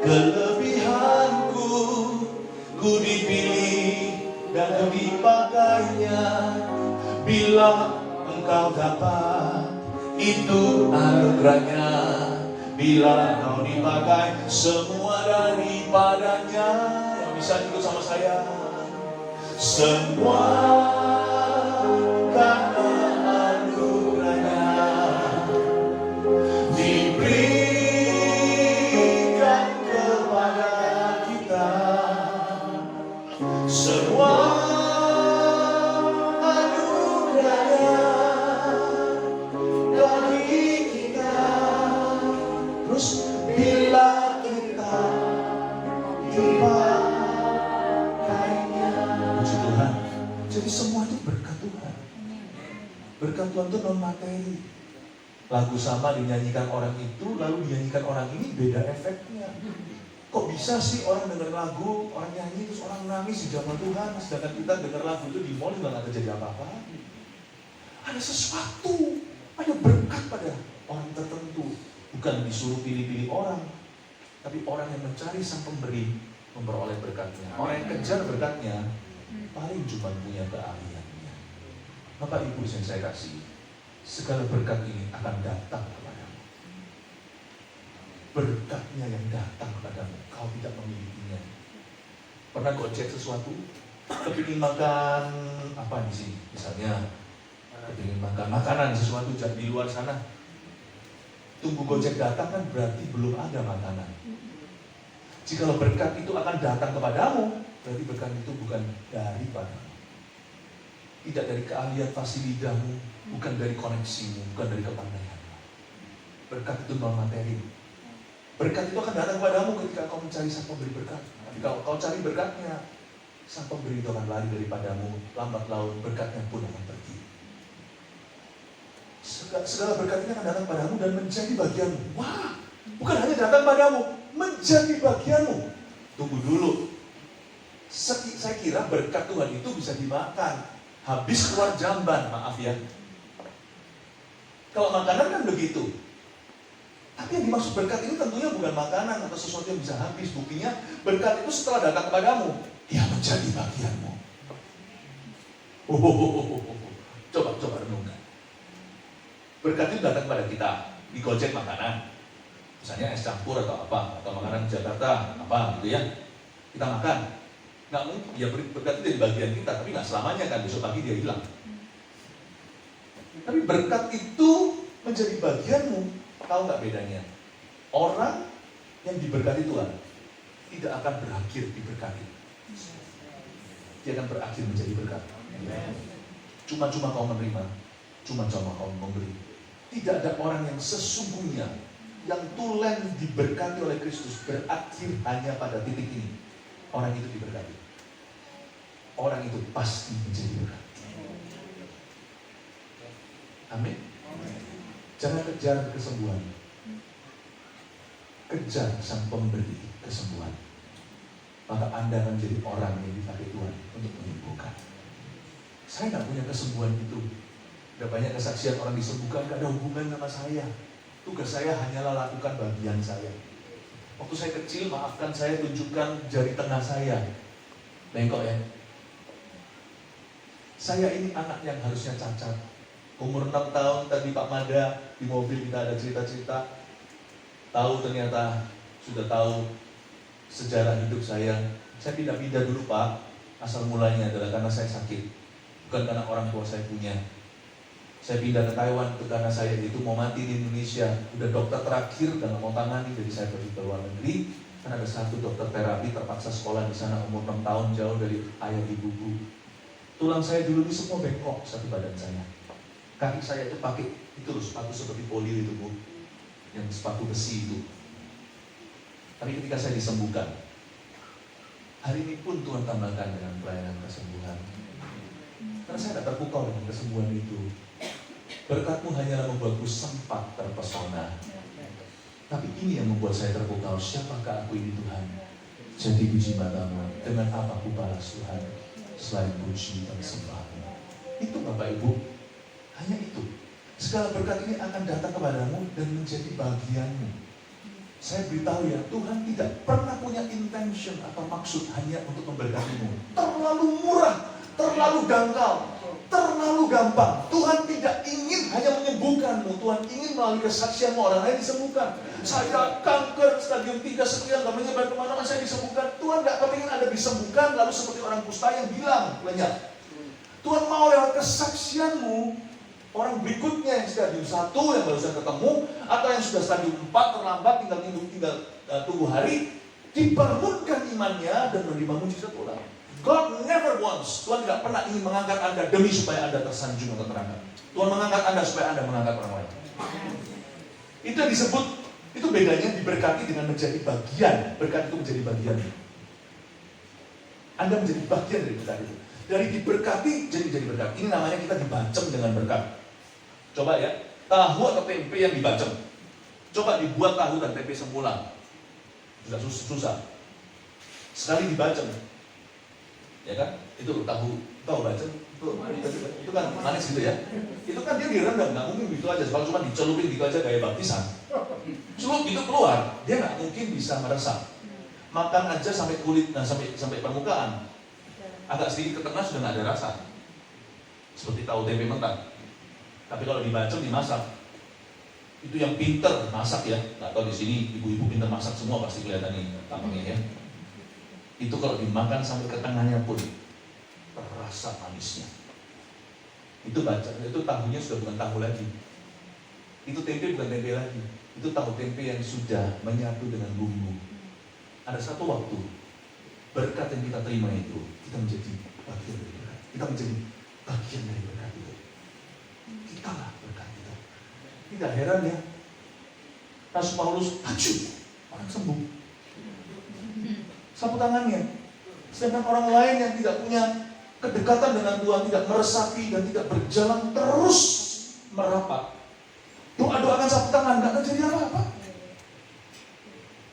kelebihanku. Ku dipilih dan ku dipakainya. Bila engkau dapat, itu anugerahnya. Bila kau dipakai, semua daripadanya. Yang bisa ikut sama saya. Semua karena anugerahnya diberikan kepada kita. Semua anugerahnya bagi kita. Terus bila kita dipakainya, puji Tuhan. Jadi semua itu berkat Tuhan. Berkat Tuhan itu non materi. Lagu sama dinyanyikan orang itu, lalu dinyanyikan orang ini, beda efeknya. Kok bisa sih orang dengar lagu, orang nyanyi, terus orang nangis di zaman Tuhan, sedangkan kita dengar lagu itu di mall nggak terjadi apa-apa. Ada sesuatu, ada berkat pada orang tertentu. Bukan disuruh pilih-pilih orang, tapi orang yang mencari sang pemberi memperoleh berkatnya. Orang yang kejar berkatnya paling cuma punya keahliannya. Bapak Ibu yang saya kasih, segala berkat ini akan datang kepadamu. Berkatnya yang datang kepadamu, kau tidak memilikinya. Pernah gojek sesuatu? Kepingin makan apa nih sih? Misalnya, kepingin makan makanan sesuatu di luar sana. Tunggu gojek datang kan berarti belum ada makanan. Jikalau berkat itu akan datang kepadamu, berarti berkat itu bukan daripadamu. Tidak dari keahlian fasilitamu, bukan dari koneksimu, bukan dari kepandaianmu. Berkat itu non materi. Berkat itu akan datang kepadamu ketika kau mencari sang pemberi berkat. Tapi Kalau kau cari berkatnya, sang pemberi itu akan lari daripadamu, lambat laun berkatnya pun akan pergi. Segala berkat ini akan datang padamu dan menjadi bagianmu. Wah, bukan hanya datang padamu, menjadi bagianmu. Tunggu dulu. Saya kira berkat Tuhan itu bisa dimakan. Habis keluar jamban, maaf ya. Kalau makanan kan begitu. Tapi yang dimaksud berkat ini tentunya bukan makanan atau sesuatu yang bisa habis. Buktinya berkat itu setelah datang kepadamu, dia menjadi bagianmu. Coba renungkan. Berkat itu datang kepada kita di Gojek makanan, misalnya es campur atau apa, atau makanan Jakarta apa gitu ya, kita makan. Nggak mungkin, ya berkat itu jadi bagian kita, tapi nggak selamanya kan, besok pagi dia hilang. Tapi berkat itu menjadi bagianmu, tahu nggak bedanya? Orang yang diberkati Tuhan tidak akan berakhir diberkati, dia akan berakhir menjadi berkat. Cuma-cuma kau menerima, cuma-cuma kau memberi. Tidak ada orang yang sesungguhnya yang tulen diberkati oleh Kristus berakhir hanya pada titik ini. Orang itu diberkati. Orang itu pasti menjadi berkat. Amin. Jangan kejar kesembuhan. Kejar sang pemberi kesembuhan. Maka Anda akan jadi orang yang dipakai Tuhan untuk menyembuhkan. Saya nggak punya kesembuhan itu. Ada banyak kesaksian orang disembuhkan, gak ada hubungan sama saya. Tugas saya hanyalah lakukan bagian saya. Waktu saya kecil, maafkan saya tunjukkan jari tengah saya. Bengkok ya. Saya ini anak yang harusnya cacat. Umur 6 tahun tadi Pak Mada di mobil kita ada cerita-cerita. Tahu ternyata, sudah tahu sejarah hidup saya. Saya pindah-pindah dulu Pak. Asal mulanya adalah karena saya sakit. Bukan karena orang tua saya punya. Saya pindah ke Taiwan itu karena saya itu mau mati di Indonesia. Udah dokter terakhir dan mau tangani, jadi saya pergi ke luar negeri. Karena ada satu dokter terapi terpaksa sekolah di sana umur 6 tahun jauh dari ayah ibuku. Tulang saya dulu ini semua bengkok satu badan saya. Kaki saya itu pakai itu loh, sepatu seperti polio itu Bu, yang sepatu besi itu. Tapi ketika saya disembuhkan, hari ini pun Tuhan tambahkan dengan pelayanan kesembuhan. Karena saya tidak terpukau dengan kesembuhan itu. Berkatmu hanyalah membuatku sempat terpesona. Tapi ini yang membuat saya terpukau. Siapakah aku ini Tuhan? Jadi puji matamu. Dengan apa aku balas Tuhan selain puji dan sembahmu? Itu Bapak Ibu. Hanya itu. Segala berkat ini akan datang kepadamu dan menjadi bagianmu. Saya beritahu ya, Tuhan tidak pernah punya intention atau maksud hanya untuk memberkatimu. Terlalu murah, terlalu dangkal, terlalu gampang. Tuhan tidak ingin hanya menyembuhkanmu. Tuhan ingin melalui kesaksianmu orang lain disembuhkan. Saya kanker stadium 3 sekian, gak menyebar kemana-mana, saya disembuhkan. Tuhan gak kepingin Anda disembuhkan lalu seperti orang kusta yang bilang lenyap. Tuhan mau lewat kesaksianmu, orang berikutnya yang stadium 1 yang baru saja ketemu, atau yang sudah stadium 4 terlambat tinggal tunggu hari, dibangunkan imannya dan menerima mujizat ulang. God never wants, Tuhan tidak pernah ingin mengangkat Anda demi supaya Anda tersanjung atau terangkat. Tuhan mengangkat Anda supaya Anda mengangkat orang lain. Itu yang disebut, itu bedanya diberkati dengan menjadi bagian. Berkat itu menjadi bagian. Anda menjadi bagian dari berkat itu. Dari diberkati jadi berkat. Ini namanya kita dibacem dengan berkat. Coba ya, tahu atau tempe yang dibacem. Coba dibuat tahu dan tempe semula. Sudah susah. Sekali dibacem, ya kan? Itu tahu bacem, itu kan manis gitu ya. Itu kan dia direndam, nggak mungkin gitu aja. Kalau cuma dicelupin gitu aja kayak baptisan, celup itu keluar, dia nggak mungkin bisa meresap. Makan aja sampai kulit, sampai permukaan, agak sedikit ke tengah sudah nggak ada rasa. Seperti tahu tempe mentah. Tapi kalau dibacem, dimasak, itu yang pinter masak ya. Nggak tahu di sini ibu-ibu pinter masak semua pasti kelihatan nih tampangnya ya. Itu kalau dimakan sampai ke tengahnya pun terasa manisnya. Itu tahunya sudah bukan tahu lagi. Itu tempe bukan tempe lagi. Itu tahu tempe yang sudah menyatu dengan bumbu. Ada satu waktu berkat yang kita terima itu, kita menjadi bagian dari berkat. Kita menjadi bagian dari berkat itu. Kita lah berkat itu. Tidak heran ya, Rasul Paulus, orang sembuh. sapu tangannya. Sedangkan orang lain yang tidak punya kedekatan dengan Tuhan, tidak meresapi dan tidak berjalan terus merapat, doakan sapu tangan, nggak terjadi apa-apa.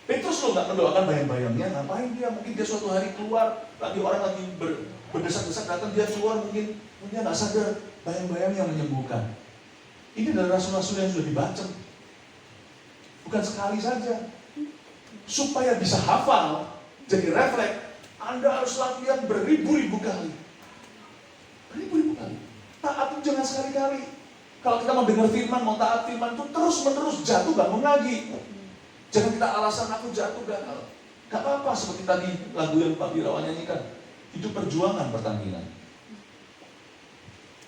Petrus lo nggak mendoakan bayang-bayangnya, ngapain dia? Mungkin dia suatu hari keluar, lagi orang lagi berdesak-desak datang, dia keluar, mungkin dia nggak sadar bayang-bayang yang menyembuhkan. Ini adalah rasul-rasul yang sudah dibacem, bukan sekali saja. Supaya bisa hafal, jadi refleks, Anda harus latihan beribu-ribu kali. Beribu-ribu kali. Taat itu jangan sekali-kali. Kalau kita mau dengar firman, mau taat firman itu terus-menerus jatuh bangun lagi. Jangan kita alasan aku jatuh gagal. Gak apa-apa, seperti tadi lagu yang Pak Birawan nyanyikan. Itu perjuangan pertandingan.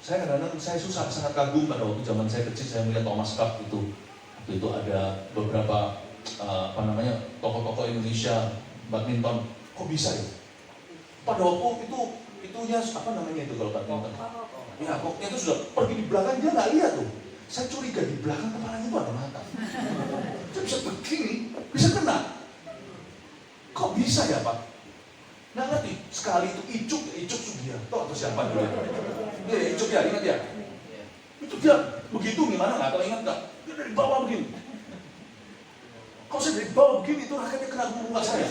Saya kadang-kadang saya sangat kagum pada waktu zaman saya kecil, saya melihat Thomas Cup itu. Waktu itu ada beberapa tokoh-tokoh Indonesia badminton. Kok bisa ya? Pada waktu itunya itu kalau badminton. Ya, koknya itu sudah pergi di belakang, dia nggak lihat tuh. Saya curiga di belakang kepalanya itu ada mata. Dia bisa begini, bisa kena. Kok bisa ya Pak? Nggak ngerti. Sekali itu Icuk Sugiarto atau siapa dulu? Dia Icuk ya, ingat ya? Itu dia begitu gimana nggak tahu, ingat nggak? Dia dari bawah begini. Kalau saya dari bawah begini itu raketnya kena muka saya.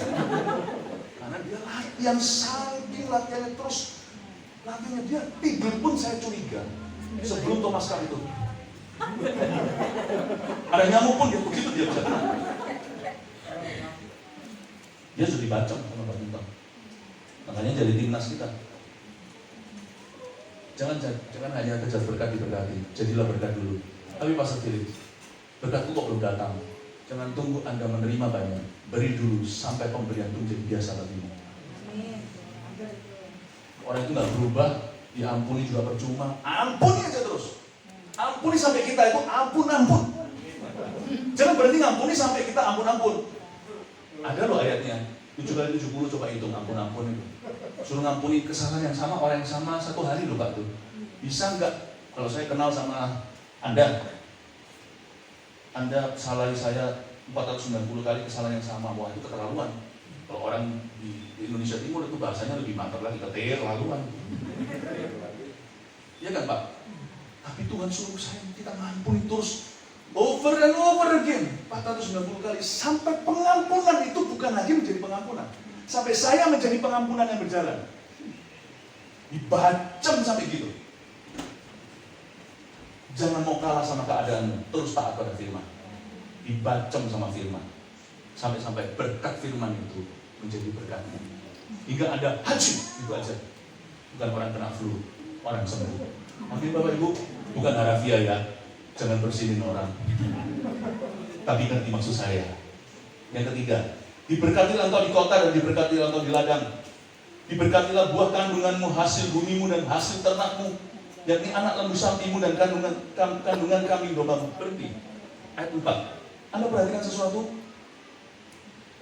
Karena dia latihan, saking latihannya terus. Latihannya dia tidur pun saya curiga. Sebelum Thomas Cup itu. Ada nyamuk pun dia begitu dia bisa kena. Dia sudah dibacok sama badminton. Makanya jadi timnas kita. Jangan hanya kejar berkat diberkati, jadilah berkat dulu. Tapi Pastor Philip, berkat itu kok belum datang. Jangan tunggu Anda menerima banyak. Beri dulu sampai pemberian itu menjadi biasa bagimu. Orang itu nggak berubah, diampuni juga percuma. Ampuni aja terus. Ampuni sampai kita itu ampun. Jangan berhenti ngampuni sampai kita ampun. Ada loh ayatnya. 7 kali 70 coba hitung ampun itu. Suruh ngampuni kesalahan yang sama, orang yang sama 1 hari loh Pak tuh. Bisa nggak? Kalau saya kenal sama Anda salahi saya 490 kali kesalahan yang sama, wah itu keterlaluan. Kalau orang di Indonesia Timur itu bahasanya lebih mantap lagi, keterlaluan. Iya kan Pak? Tapi Tuhan suruh kita ngampuni terus over and over again 490 kali sampai pengampunan itu bukan lagi menjadi pengampunan, sampai saya menjadi pengampunan yang berjalan. Dibacem sampai gitu. Jangan mau kalah sama keadaanmu, terus taat pada firman. Dibacem sama firman sampai berkat firman itu menjadi berkatnya. Hingga ada haji, itu aja. Bukan orang kena flu, orang sembuh. Amin Bapak Ibu, bukan harafiah ya. Jangan bersinin orang. Tapi ngerti maksud saya. Yang ketiga, diberkatilah engkau di kota dan diberkatilah engkau di ladang. Diberkatilah buah kandunganmu, hasil bumimu dan hasil ternakmu, yakni anak lembu sapimu dan kandungan kambing dombamu. Berhenti. Ayat 4. Anda perhatikan sesuatu?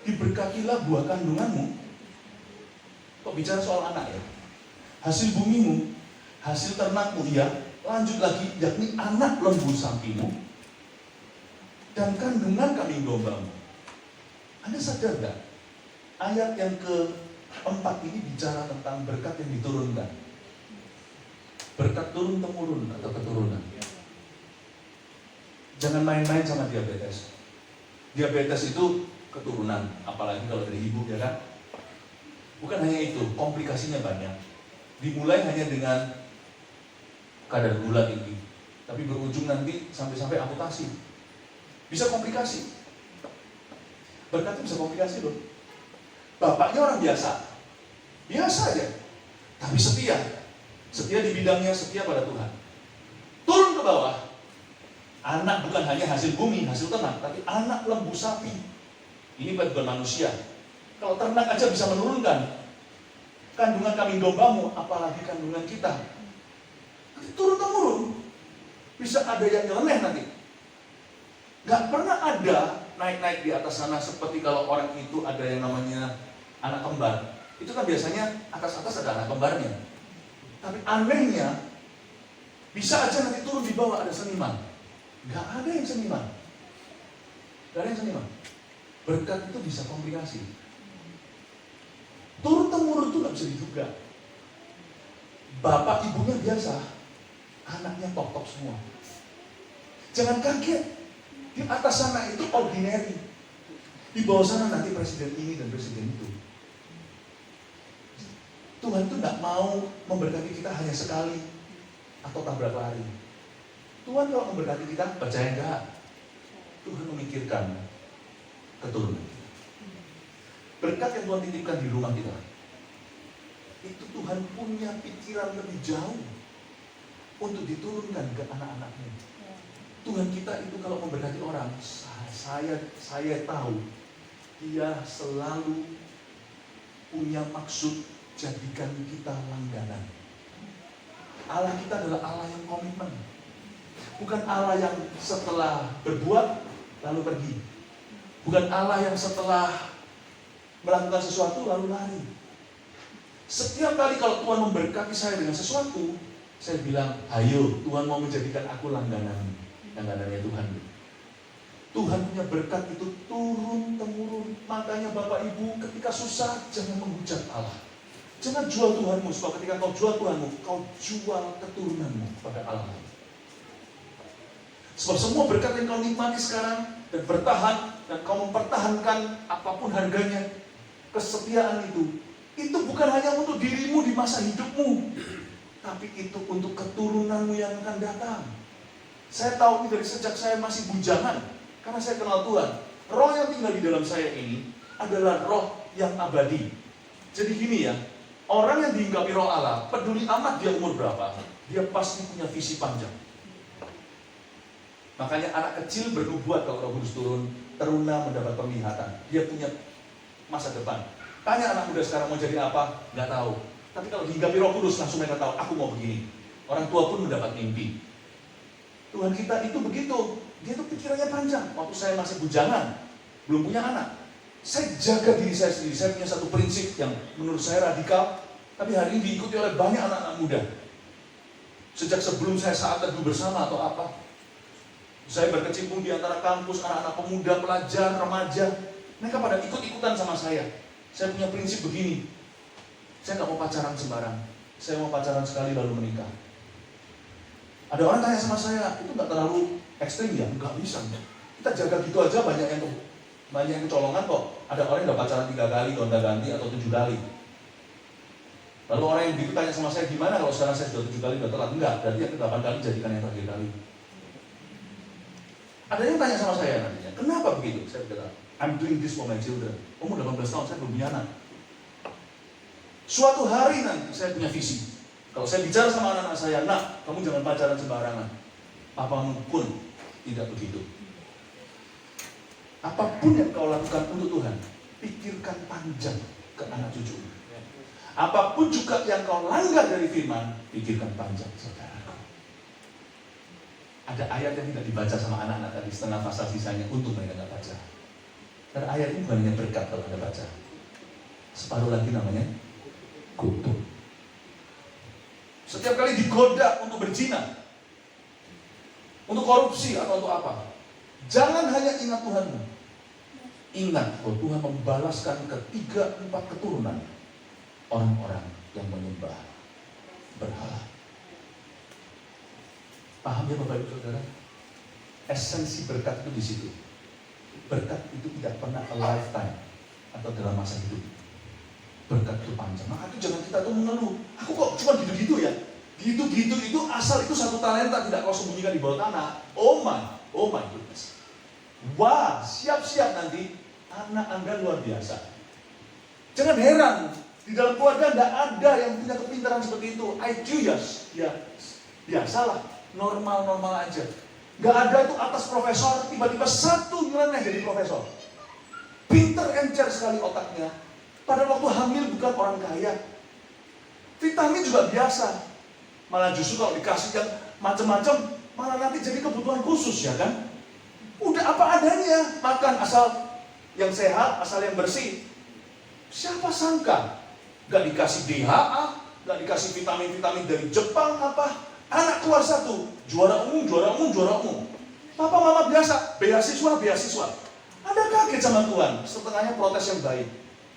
Diberkatilah buah kandunganmu. Kok bicara soal anak ya? Hasil bumimu, hasil ternakmu, ya. Lanjut lagi, yakni anak lembu sapimu dan kandungan kambing dombamu. Anda sadar gak? Ayat yang keempat ini bicara tentang berkat yang diturunkan. Berkat turun-temurun atau keturunan. Jangan main-main sama diabetes. Diabetes itu keturunan, apalagi kalau dari ibu, ya kan? Bukan hanya itu, komplikasinya banyak. Dimulai hanya dengan kadar gula tinggi, tapi berujung nanti sampai amputasi. Bisa komplikasi. Berkat bisa komplikasi loh. Bapaknya orang biasa aja, tapi setia di bidangnya, setia pada Tuhan. Turun ke bawah, anak bukan hanya hasil bumi, hasil ternak, tapi anak lembu sapi. Ini bukan manusia. Kalau ternak aja bisa menurunkan kandungan kambing dombamu, apalagi kandungan kita. Turun-temurun. Bisa ada yang nyeleneh nanti. Gak pernah ada naik-naik di atas sana seperti kalau orang itu ada yang namanya anak kembar. Itu kan biasanya atas-atas ada anak kembarnya. Tapi anehnya, bisa aja nanti turun di bawah ada seniman. Gak ada yang seniman. Berkat itu bisa komplikasi. turun-temurun itu nggak bisa diduga. Bapak ibunya biasa, anaknya top-top semua. Jangan kaget, di atas sana itu ordinary. Di bawah sana nanti presiden ini dan presiden itu. Tuhan itu nggak mau memberkati kita hanya sekali atau tabrak lari. Tuhan kalau memberkati kita, percaya nggak? Tuhan memikirkan keturunan kita. Berkat yang Tuhan titipkan di rumah kita, itu Tuhan punya pikiran lebih jauh untuk diturunkan ke anak-anaknya. Tuhan kita itu kalau memberkati orang, saya tahu Dia selalu punya maksud jadikan kita langganan. Allah kita adalah Allah yang komitmen, bukan Allah yang setelah berbuat lalu pergi, bukan Allah yang setelah melakukan sesuatu lalu lari. Setiap kali kalau Tuhan memberkati saya dengan sesuatu, saya bilang, ayo Tuhan mau menjadikan aku langganannya Tuhan. Tuhan punya berkat itu turun-temurun. Makanya Bapak Ibu ketika susah jangan menghujat Allah. Jangan jual Tuhanmu, sebab ketika kau jual Tuhanmu, kau jual keturunanmu kepada Allah. Sebab semua berkat yang kau nikmati sekarang dan bertahan, dan kau mempertahankan apapun harganya, kesetiaan itu bukan hanya untuk dirimu di masa hidupmu, tapi itu untuk keturunanmu yang akan datang. Saya tahu ini dari sejak saya masih bujangan, karena saya kenal Tuhan. Roh yang tinggal di dalam saya ini adalah roh yang abadi. Jadi gini ya, orang yang dihinggapi roh Allah, peduli amat dia umur berapa, dia pasti punya visi panjang. Makanya anak kecil bernubuat kalau Roh Kudus turun, teruna mendapat penglihatan. Dia punya masa depan. Tanya anak muda sekarang mau jadi apa, nggak tahu. Tapi kalau dihinggapi Roh Kudus langsung mereka tahu, aku mau begini. Orang tua pun mendapat mimpi. Tuhan kita itu begitu, dia tuh pikirannya panjang. Waktu saya masih bujangan, belum punya anak, saya jaga diri saya sendiri. Saya punya satu prinsip yang menurut saya radikal, tapi hari ini diikuti oleh banyak anak-anak muda. Sejak sebelum saya saat teduh bersama atau apa, saya berkecimpung di antara kampus, anak-anak pemuda, pelajar, remaja. Mereka pada ikut-ikutan sama saya. Saya punya prinsip begini, saya nggak mau pacaran sembarang. Saya mau pacaran sekali lalu menikah. Ada orang tanya sama saya, itu nggak terlalu ekstrim ya? Nggak bisa. Kita jaga gitu aja, banyak yang kecolongan kok. Ada orang yang udah pacaran 3 kali, gonta-ganti atau 7 kali. Lalu orang yang begitu tanya sama saya, gimana kalau sekarang saya sudah 7 kali udah telat? Enggak, berarti yang ke-8 kali jadikan yang terakhir kali. Ada yang tanya sama saya nantinya, kenapa begitu? Saya bilang, I'm doing this for my children. Umur 18 tahun saya belum punya anak. Suatu hari nanti saya punya visi. Kalau saya bicara sama anak-anak saya, nak, kamu jangan pacaran sembarangan. Papamu pun tidak begitu. Apapun yang kau lakukan untuk Tuhan, pikirkan panjang ke anak cucu. Apapun juga yang kau langgar dari firman, pikirkan panjang, saudaraku. Ada ayat yang tidak dibaca sama anak-anak tadi, setengah pasal sisanya untuk mereka tidak baca. Dan ayat ini bukan hanya berkat kalau Anda baca. Separuh lagi namanya kutuk. Setiap kali digoda untuk berzina, untuk korupsi atau untuk apa, jangan hanya ingat Tuhanmu. Ingat bahwa Tuhan membalaskan ke 3-4 keturunan orang-orang yang menyembah berhala. Paham ya Bapak Ibu Saudara? Esensi berkat itu di situ. Berkat itu tidak pernah a lifetime atau dalam masa hidup. Berkat itu panjang. Maka itu jangan kita tuh mengeluh. Aku kok cuma gitu-gitu ya? Gitu-gitu itu asal itu satu talenta tidak kau sembunyikan di bawah tanah. Oh my goodness. Wah, siap-siap nanti anak Anda luar biasa. Jangan heran, di dalam keluarga tidak ada yang punya kepintaran seperti itu. IQ ya biasalah, normal-normal aja. Gak ada tuh atas profesor, tiba-tiba satu nyeleneh jadi profesor. Pinter encer sekali otaknya. Pada waktu hamil bukan orang kaya. Vitamin juga biasa. Malah justru kalau dikasih yang macam-macam, malah nanti jadi kebutuhan khusus ya kan. Udah apa adanya, makan asal yang sehat, asal yang bersih. Siapa sangka gak dikasih DHA, gak dikasih vitamin-vitamin dari Jepang apa. Anak keluar satu, juara umum. Papa mama biasa, beasiswa. Anda kaget sama Tuhan, setengahnya protes yang baik.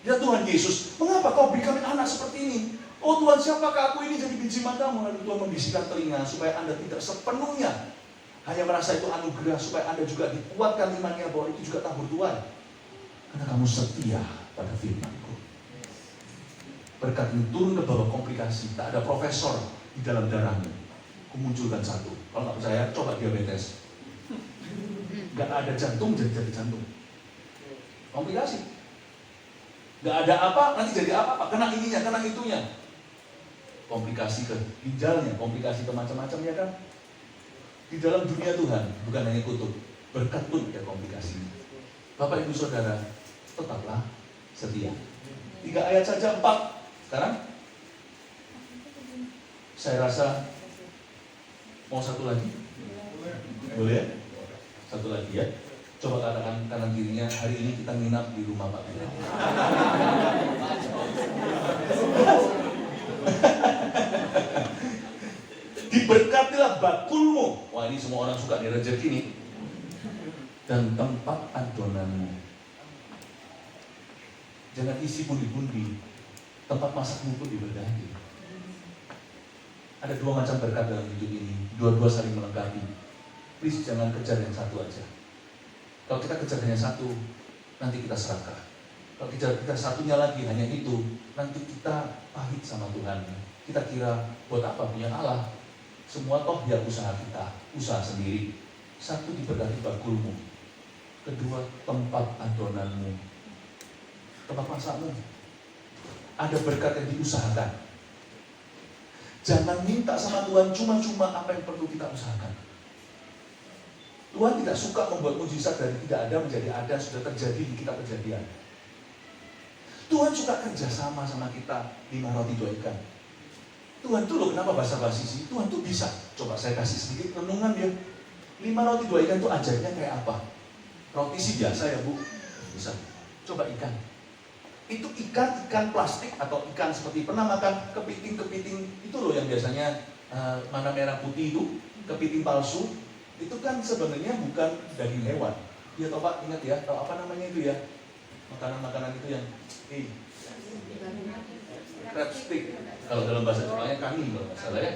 Ya Tuhan Yesus, mengapa kau beri kami anak seperti ini? Oh Tuhan, siapakah aku ini jadi biji matamu? Lalu Tuhan membisikkan telinga supaya Anda tidak sepenuhnya hanya merasa itu anugerah, supaya Anda juga dikuatkan imannya bahwa itu juga tabur Tuhan. Karena kamu setia pada firman-Ku. Berkat ini turun ke bawah komplikasi, tak ada profesor di dalam darahmu. Kumunculkan satu. Kalau nggak percaya, coba diabetes. Nggak ada jantung, jadi jantung. Komplikasi. Nggak ada apa, nanti jadi apa-apa. Kena ininya, kena itunya. Komplikasi ke ginjalnya, komplikasi ke macam-macam, ya kan? Di dalam dunia Tuhan, bukan hanya kutub. Berkat pun ada komplikasi. Bapak Ibu Saudara, tetaplah setia. 3 ayat saja, 4. Sekarang, saya rasa mau satu lagi? Boleh ya? Satu lagi ya. Coba katakan kanan kirinya, hari ini kita nginap di rumah Pak Bira. Diberkatilah bakulmu. Wah, ini semua orang suka nih rezeki nih. Dan tempat adonanmu. Jangan isi pundi-pundi. Tempat masakmu pun diberkati. Ada 2 macam berkat dalam hidup ini. Dua-dua saling melengkapi. Please jangan kejar yang satu aja. Kalau kita kejar hanya satu, nanti kita serakah. Kalau kita satunya lagi hanya itu, nanti kita pahit sama Tuhan. Kita kira buat apa punya Allah? Semua toh ya usaha kita, usaha sendiri. Satu diberkati bakulmu. Kedua, tempat adonanmu. Tempat masakmu. Ada berkat yang diusahakan. Jangan minta sama Tuhan cuma-cuma apa yang perlu kita usahakan. Tuhan tidak suka membuat mujizat dari tidak ada menjadi ada, sudah terjadi di kitab Kejadian. Tuhan suka kerjasama sama kita, 5 roti 2 ikan. Tuhan tuh loh, kenapa basa-basi sih? Tuhan tuh bisa. Coba saya kasih sedikit renungan dia. 5 roti 2 ikan tuh ajaibnya kayak apa? Roti sih biasa ya Bu, bisa. Coba ikan. Itu ikan plastik atau ikan seperti pernah makan kepiting itu loh yang biasanya mana merah putih itu, kepiting palsu. Itu kan sebenarnya bukan daging hewan. Ya toh Pak, ingat ya, tahu apa namanya itu ya? Makanan-makanan itu yang crab stick. Kalau dalam bahasa Jepangnya kami kalau nggak salah ya.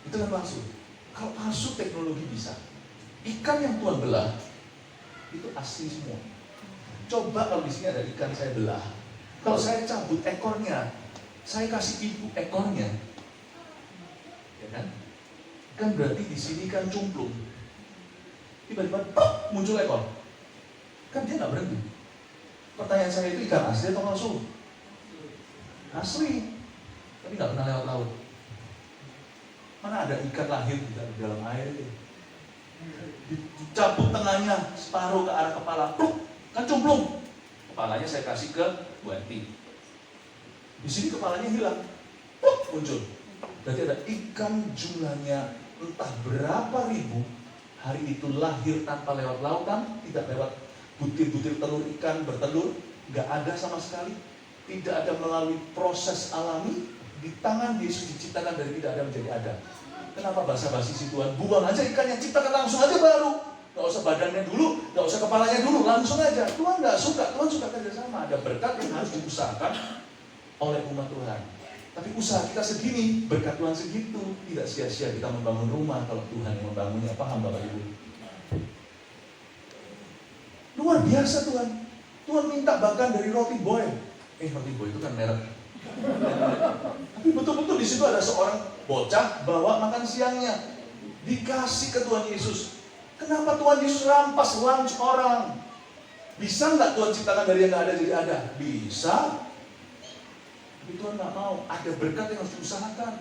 Itu kan palsu. Kalau palsu teknologi bisa. Ikan yang Tuhan belah itu asli semua. Coba kalau di sini ada ikan saya belah. Kalau saya cabut ekornya, saya kasih ibu ekornya, ya kan? Kan berarti di sini kan cumplung. Tiba-tiba muncul ekor. Kan dia nggak berhenti. Pertanyaan saya itu ikan asli atau palsu? Asli. Tapi nggak pernah lewat laut. Mana ada ikan lahir di dalam air itu? Dicabut tengahnya separuh ke arah kepala, kan cumplung. Kepalanya saya kasih ke Bu Enti. Di sini kepalanya hilang, muncul. Berarti ada ikan jumlahnya entah berapa ribu, hari itu lahir tanpa lewat lautan, tidak lewat butir-butir telur ikan bertelur, nggak ada sama sekali, tidak ada melalui proses alami, di tangan Yesus diciptakan dari tidak ada menjadi ada. Kenapa basa-basi si Tuhan? Buang aja ikannya, ciptakan langsung aja baru, nggak usah badannya dulu, nggak usah kepalanya dulu, langsung aja. Tuhan nggak suka, Tuhan suka kerjasama. Ada berkat yang harus diusahakan oleh umat Tuhan. Tapi usaha kita segini, berkat Tuhan segitu, tidak sia-sia kita membangun rumah kalau Tuhan yang membangunnya. Paham Bapak Ibu? Luar biasa Tuhan. Tuhan minta bahkan dari roti boy. Roti boy itu kan merek. Tapi betul-betul di situ ada seorang bocah bawa makan siangnya, dikasih ke Tuhan Yesus. Kenapa Tuhan Yesus rampas lunch orang? Bisa nggak Tuhan ciptakan dari yang nggak ada jadi ada? Bisa. Tapi Tuhan nggak mau, ada berkat yang harus diusahakan.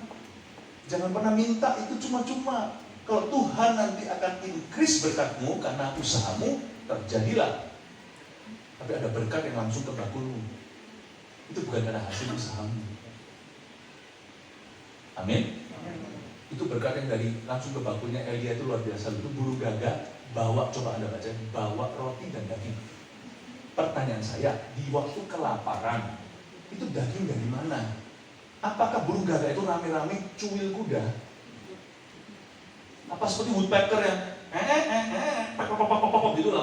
Jangan pernah minta itu cuma-cuma. Kalau Tuhan nanti akan increase berkatmu karena usahamu, terjadilah. Tapi ada berkat yang langsung ke bakulmu. Itu bukan karena hasil usahamu. Amin. Itu berkat yang dari langsung ke bakulnya Elia itu luar biasa. Itu burung gagak bawa, coba Anda baca, bawa roti dan daging. Pertanyaan saya, di waktu kelaparan, itu daging dari mana? Apakah burung gagak itu rame-rame cuil kuda? Apa seperti woodpecker yang gitu itu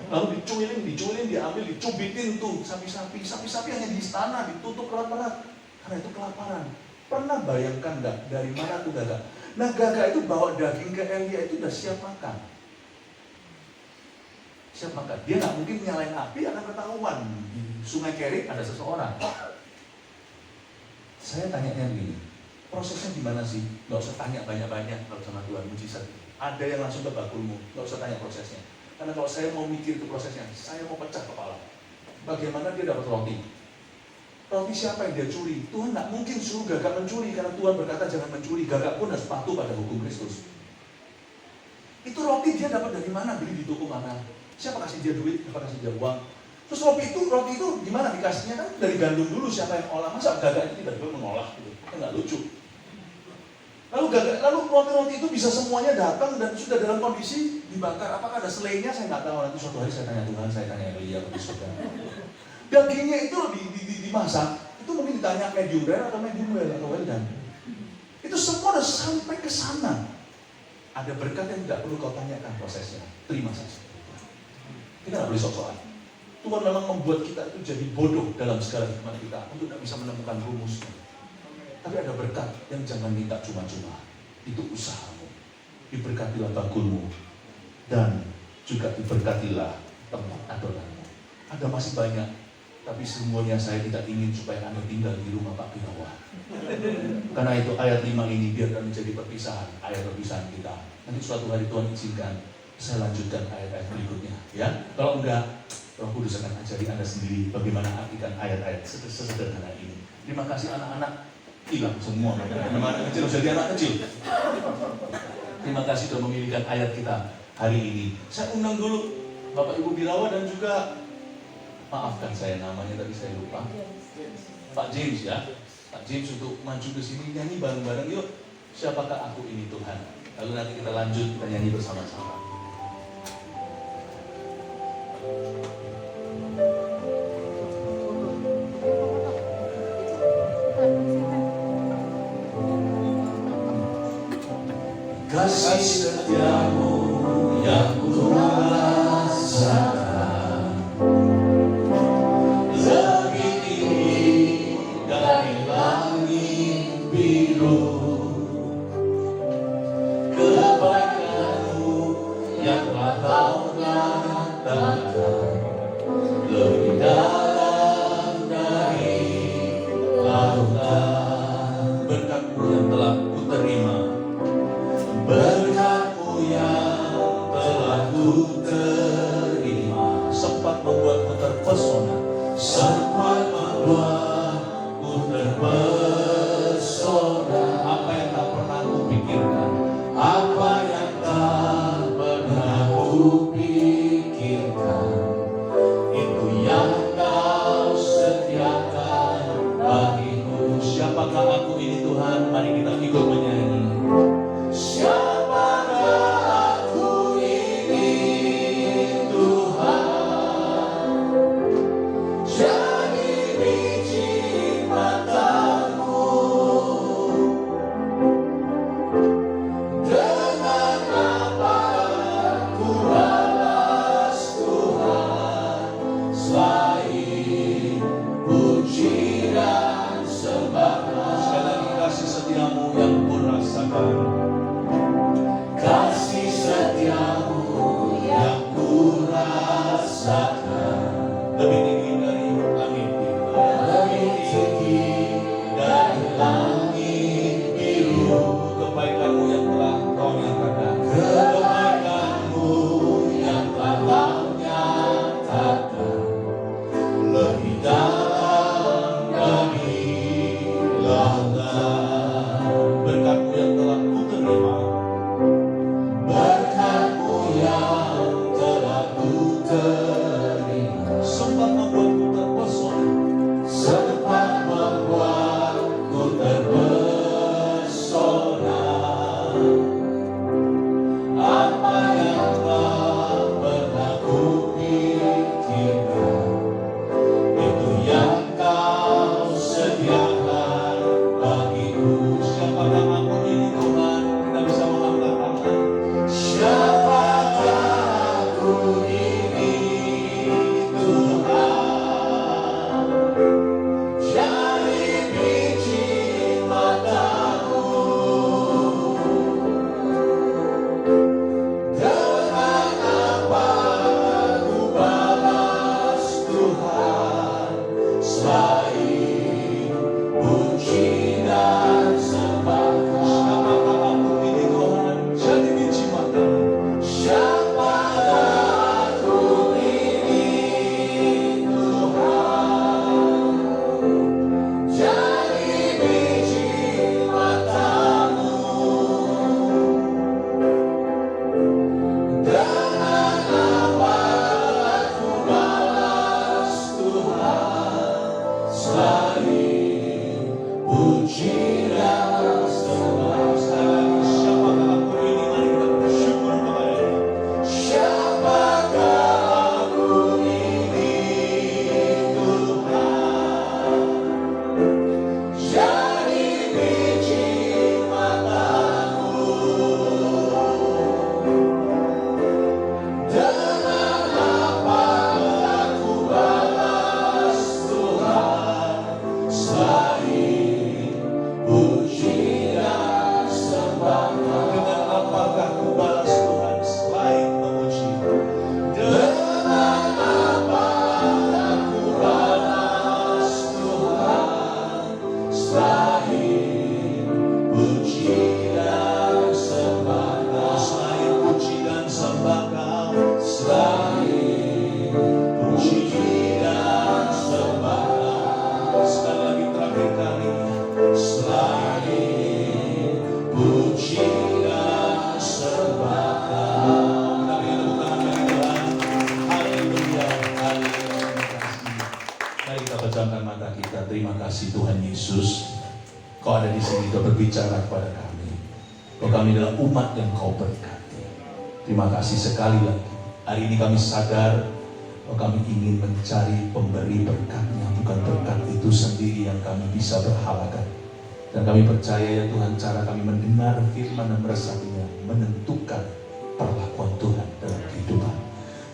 lalu dicuilin, diambil, dicubitin tuh sapi-sapi hanya di istana, ditutup erat-erat. Karena itu kelaparan. Pernah bayangkan nggak dari mana tuh gagak? Nah gagak itu bawa daging ke Elia itu udah siap makan. Dia nggak mungkin nyalain api, akan ketahuan. Di Sungai Kerit ada seseorang. Saya tanya gini, prosesnya gimana sih? Nggak usah tanya banyak-banyak kalau sama Tuhan, mujizat. Ada yang langsung ke bakulmu, nggak usah tanya prosesnya. Karena kalau saya mau mikir ke prosesnya, saya mau pecah kepala. Bagaimana dia dapat roti? Roti siapa yang dia curi? Tuhan nggak mungkin suruh gagak mencuri, karena Tuhan berkata jangan mencuri. Gagak pun harus patuh pada hukum Kristus. Itu roti dia dapat dari mana? Beli di toko mana? Siapa kasih dia duit? Siapa kasih dia uang? Terus roti itu gimana dikasihnya? Kan dari gandum dulu, siapa yang olah? Masa gagak itu tiba-tiba mengolah gitu? Kan nggak lucu. Lalu roti-roti itu bisa semuanya datang dan sudah dalam kondisi dibakar. Apakah ada selainya? Saya nggak tahu. Nanti suatu hari saya tanya Tuhan, saya tanya Elia di surga. Dagingnya itu dimasak, itu mungkin ditanya medium rare atau medium well atau well done. Itu semua udah sampai ke sana. Ada berkat yang tidak perlu kau tanyakan prosesnya. Terima saja. Kita nggak boleh sok-sokan. Tuhan memang membuat kita itu jadi bodoh dalam segala hikmat kita untuk tidak bisa menemukan rumusnya. Tapi ada berkat yang jangan minta cuma-cuma. Itu usahamu. Diberkatilah bakulmu. Dan juga diberkatilah tempat adonanmu. Ada masih banyak. Tapi semuanya saya tidak ingin supaya Anda tinggal di rumah Pak Birawa. Karena itu ayat 5 ini biarkan menjadi perpisahan. Ayat perpisahan kita. Nanti suatu hari Tuhan izinkan saya lanjutkan ayat-ayat berikutnya. Ya, kalau enggak, Roh Kudus akan ajari Anda sendiri bagaimana artikan ayat-ayat sesederhana ini. Terima kasih anak-anak. Hilang semua anak kecil jadi anak kecil. Terima kasih sudah memilihkan ayat kita hari ini. Saya undang dulu Bapak Ibu Birawa dan juga, maafkan saya namanya tadi saya lupa, Pak James ya. Pak James untuk maju ke sini nyanyi bareng-bareng yuk. Siapakah aku ini Tuhan? Lalu nanti kita lanjut, kita nyanyi bersama-sama. Kasih setiamu yang ku rasakan lebih tinggi dari langit biru. Kebaikanmu yang telah kau nyatakan lebih dalam dari lautan. Berkat-Mu yang telah ku terima, berkat-Mu yang telah ku terima, sempat membuatku terpesona, sempat membuatku terpesona. Apa yang tak pernah ku pikirkan, apa yang tak pernah ku pikirkan, itu yang Kau sediakan bagiku. Siapakah aku ini Tuhan? Mari kita ikut menyanyi. Siapakah aku ini? pejamkan mata kita. Terima kasih Tuhan Yesus, Kau ada di sini, Kau berbicara kepada kami. Kami adalah umat yang Kau berkati. Terima kasih sekali lagi. Hari ini kami sadar bahwa kami ingin mencari pemberi berkatnya, bukan berkat itu sendiri yang kami bisa berhalakan. Dan kami percaya ya Tuhan, cara kami mendengar firman dan meresapinya menentukan perlakuan Tuhan dalam kehidupan.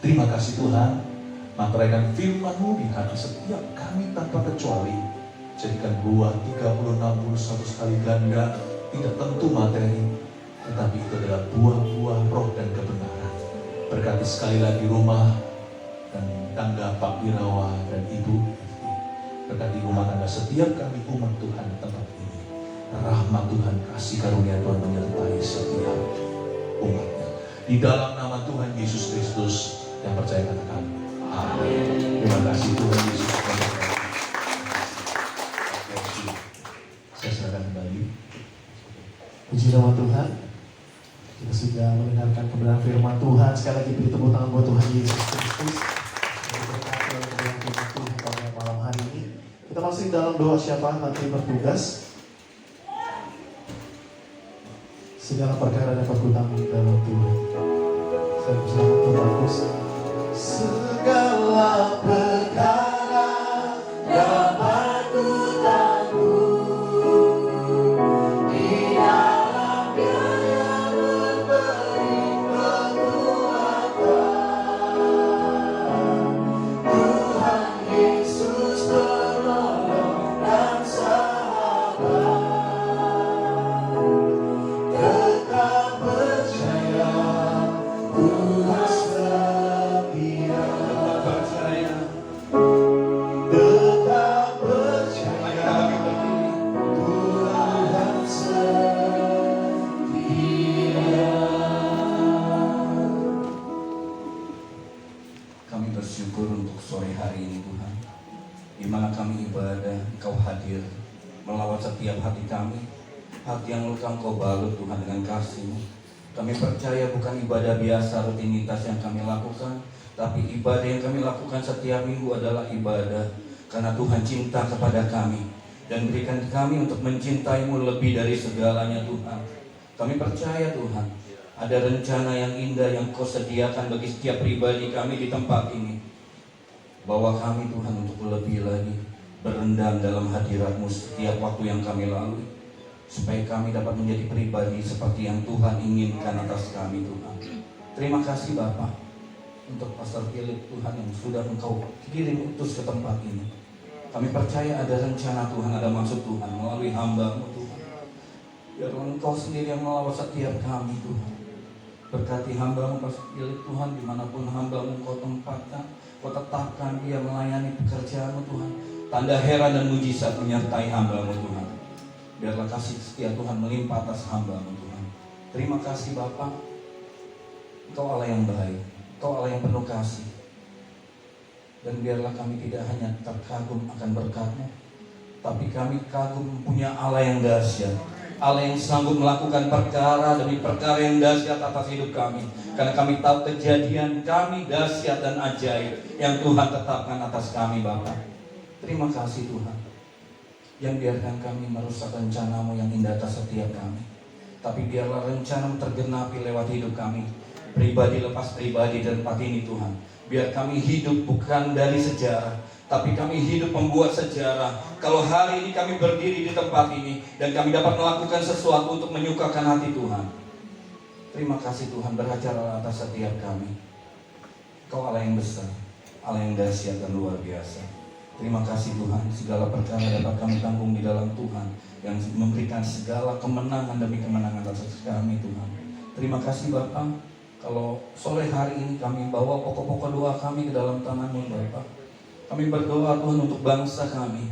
Terima kasih Tuhan, materaikan firman-Mu di hati setiap kami tanpa kecuali. Jadikan buah 30, 60, 100 kali ganda, tidak tentu materi, tetapi itu adalah buah-buah roh dan kebenaran. Berkati sekali lagi rumah dan tangga Pak Wirawa dan Ibu Efti. Berkati rumah tangga setiap kami umat Tuhan di tempat ini. Rahmat Tuhan, kasih karunia Tuhan menyertai setiap umatnya. Di dalam nama Tuhan Yesus Kristus yang percaya katakan amin. Terima kasih Tuhan Yesus. Saya serahkan kembali. Puji nama Tuhan. Kita sudah mendengarkan kebenaran firman Tuhan. Sekali lagi beri tepuk tangan buat Tuhan Yesus Kristus. Berkati oleh kebenaran firman Tuhan pada malam hari ini. Kita masih dalam doa syafaat nanti bertugas. Segala perkara dapat kutanggung dalam Tuhan. Saya persilakan Tuhan Markus. Segala perkara dapat kutanggung di dalam Dia yang memberi kekuatan. Tuhan Yesus penolong dan sahabat. Tetap percaya Tuhan setia. Tetap percaya Tuhan setia. Kami bersyukur untuk sore hari ini Tuhan, di mana kami ibadah, Engkau hadir melawat setiap hati kami, hati yang Engkau balut Tuhan dengan kasih-Mu. Kami percaya bukan ibadah biasa rutinitas yang kami lakukan, tapi ibadah yang kami lakukan setiap minggu adalah ibadah karena Tuhan cinta kepada kami dan berikan kami untuk mencintai-Mu lebih dari segalanya Tuhan. Kami percaya Tuhan, ada rencana yang indah yang Kau sediakan bagi setiap pribadi kami di tempat ini. Bawa kami Tuhan untuk lebih lagi berendam dalam hadirat-Mu setiap waktu yang kami lalui, supaya kami dapat menjadi pribadi seperti yang Tuhan inginkan atas kami Tuhan. Terima kasih Bapa. untuk Pastor Philip Tuhan yang sudah Engkau kirim utus ke tempat ini. Kami percaya ada rencana Tuhan, ada maksud Tuhan melalui hamba-Mu Tuhan. Biar Engkau sendiri yang melawat setiap kami Tuhan. Berkati hamba-Mu Pastor Philip Tuhan, dimanapun hamba-Mu Kau tempatkan, Kau tetapkan dia melayani pekerjaan-Mu Tuhan. Tanda heran dan mujizat menyertai hamba-Mu Tuhan. Biarlah kasih setia Tuhan melimpah atas hamba-Mu Tuhan. Terima kasih Bapa. Engkau Allah yang baik, Engkau Allah yang penuh kasih. Dan biarlah kami tidak hanya terkagum akan berkat-Mu, tapi kami kagum punya Allah yang dahsyat, Allah yang sanggup melakukan perkara demi perkara yang dahsyat atas hidup kami. Karena kami tahu kejadian kami dahsyat dan ajaib yang Tuhan tetapkan atas kami Bapa. Terima kasih Tuhan, yang biarkan kami merusak rencana-Mu yang indah atas setiap kami, tapi biarlah rencana-Mu tergenapi lewat hidup kami, pribadi lepas pribadi dan tempat ini Tuhan. Biar kami hidup bukan dari sejarah, tapi kami hidup membuat sejarah. Kalau hari ini kami berdiri di tempat ini dan kami dapat melakukan sesuatu untuk menyukakan hati Tuhan. Terima kasih Tuhan, berhajarlah atas setiap kami. Kau Allah yang besar, Allah yang dahsyat dan luar biasa. Terima kasih Tuhan, segala perkara dapat kami tanggung di dalam Tuhan yang memberikan segala kemenangan demi kemenangan atas kami Tuhan. Terima kasih Bapa. Kalau sore hari ini kami bawa pokok-pokok doa kami ke dalam tangan-Mu Bapa. Kami berdoa Tuhan untuk bangsa kami,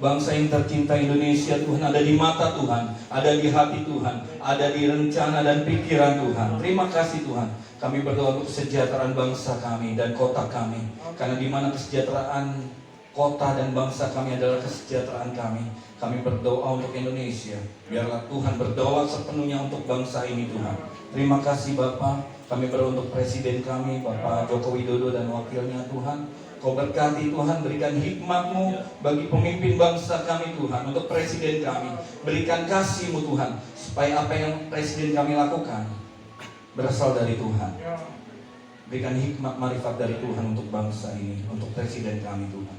bangsa yang tercinta Indonesia Tuhan, ada di mata Tuhan, ada di hati Tuhan, ada di rencana dan pikiran Tuhan. Terima kasih Tuhan. Kami berdoa untuk kesejahteraan bangsa kami dan kota kami, karena di mana kesejahteraan kota dan bangsa kami adalah kesejahteraan kami. Kami berdoa untuk Indonesia. Biarlah Tuhan berdoa sepenuhnya untuk bangsa ini Tuhan. Terima kasih Bapa. Kami berdoa untuk Presiden kami, Bapak Joko Widodo dan wakilnya Tuhan. Kau berkati Tuhan, berikan hikmat-Mu bagi pemimpin bangsa kami Tuhan. Untuk Presiden kami, berikan kasih-Mu Tuhan, supaya apa yang Presiden kami lakukan berasal dari Tuhan. Berikan hikmat marifat dari Tuhan untuk bangsa ini, untuk Presiden kami Tuhan.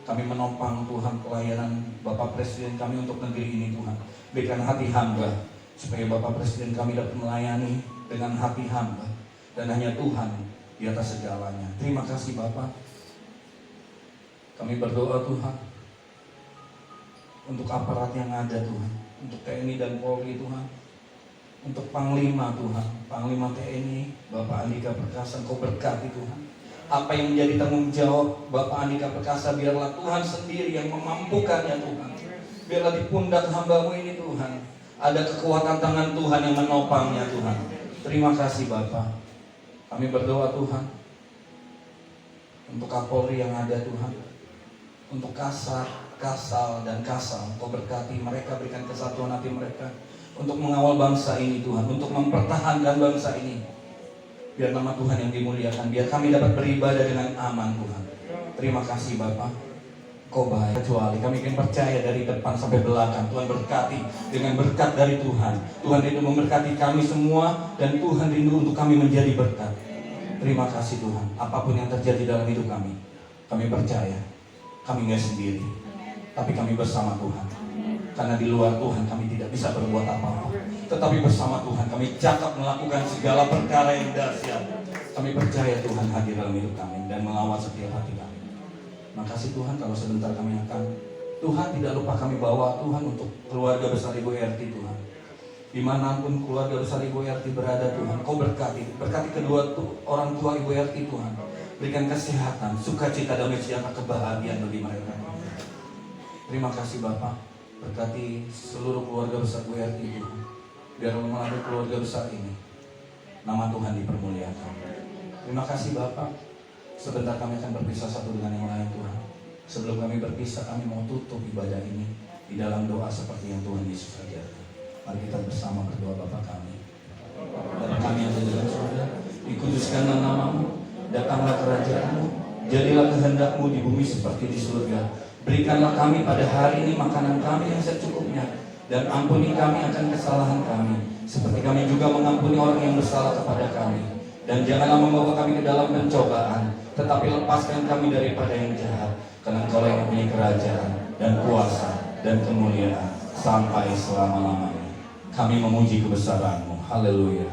Kami menopang Tuhan pelayanan Bapak Presiden kami untuk negeri ini Tuhan. Berikan hati hamba, supaya Bapak Presiden kami dapat melayani dengan hati hamba, dan hanya Tuhan di atas segalanya. Terima kasih Bapak. Kami berdoa Tuhan untuk aparat yang ada Tuhan, untuk TNI dan Polri Tuhan, untuk Panglima Tuhan, Panglima TNI Bapak Andika Perkasa, Kau berkati Tuhan. Apa yang menjadi tanggung jawab Bapak Andika Perkasa, biarlah Tuhan sendiri yang memampukannya Tuhan. Biarlah di pundak hamba-Mu ini Tuhan ada kekuatan tangan Tuhan yang menopangnya Tuhan. Terima kasih Bapa. Kami berdoa Tuhan untuk Kapolri yang ada Tuhan, untuk Kasar, Kasal dan Kasal. Kau berkati mereka, berikan kesatuan hati mereka untuk mengawal bangsa ini Tuhan, untuk mempertahankan bangsa ini. Biar nama Tuhan yang dimuliakan, biar kami dapat beribadah dengan aman Tuhan. Terima kasih Bapa. Kau baik, kecuali kami ingin percaya dari depan sampai belakang. Tuhan berkati dengan berkat dari Tuhan. Tuhan rindu memberkati kami semua, dan Tuhan rindu untuk kami menjadi berkat. Terima kasih Tuhan. Apapun yang terjadi dalam hidup kami percaya kami nggak sendiri, tapi kami bersama Tuhan. Karena di luar Tuhan kami tidak bisa berbuat apa-apa, tetapi bersama Tuhan kami cakap melakukan segala perkara yang dahsyat. Kami percaya Tuhan hadir dalam hidup kami dan melawat setiap hati kami. Makasih Tuhan, kalau sebentar kami akan, Tuhan tidak lupa kami bawa Tuhan untuk keluarga besar Ibu Erti Tuhan. Dimanapun keluarga besar Ibu Erti berada Tuhan, Kau berkati kedua orang tua Ibu Erti Tuhan. Berikan kesehatan, sukacita, damai sejahtera, kebahagiaan bagi mereka. Terima kasih Bapak, berkati seluruh keluarga besar Ibu Erti Tuhan. Biar melalui keluarga besar ini nama Tuhan dipermuliakan. Terima kasih Bapak. Sebentar kami akan berpisah satu dengan yang lain Tuhan. Sebelum kami berpisah, kami mau tutup ibadah ini di dalam doa seperti yang Tuhan Yesus ajarkan. Mari kita bersama berdoa. Bapa kami, Bapa kami yang ada dalam surga, dikuduskanlah nama-Mu, datanglah kerajaan-Mu, jadilah kehendak-Mu di bumi seperti di surga. Berikanlah kami pada hari ini makanan kami yang secukupnya, dan ampuni kami akan kesalahan kami, seperti kami juga mengampuni orang yang bersalah kepada kami. Dan janganlah membawa kami ke dalam pencobaan, tetapi lepaskan kami daripada yang jahat. Karena Engkau yang punya kerajaan dan kuasa dan kemuliaan sampai selama-lamanya. Kami memuji kebesaran-Mu. Haleluya.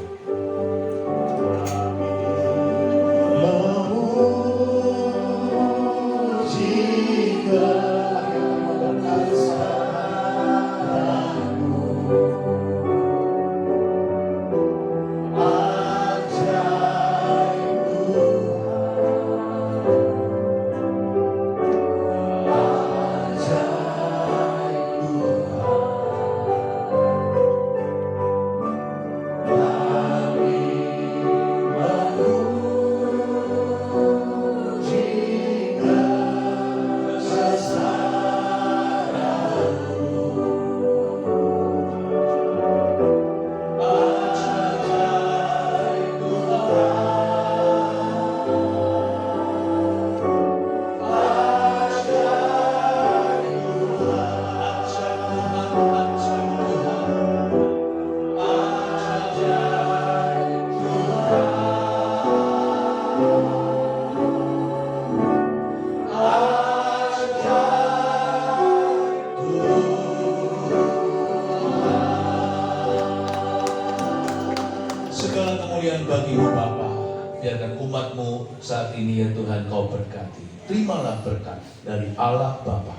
menyediakan umat-Mu saat ini ya Tuhan, Kau berkati. Terimalah berkat dari Allah Bapa,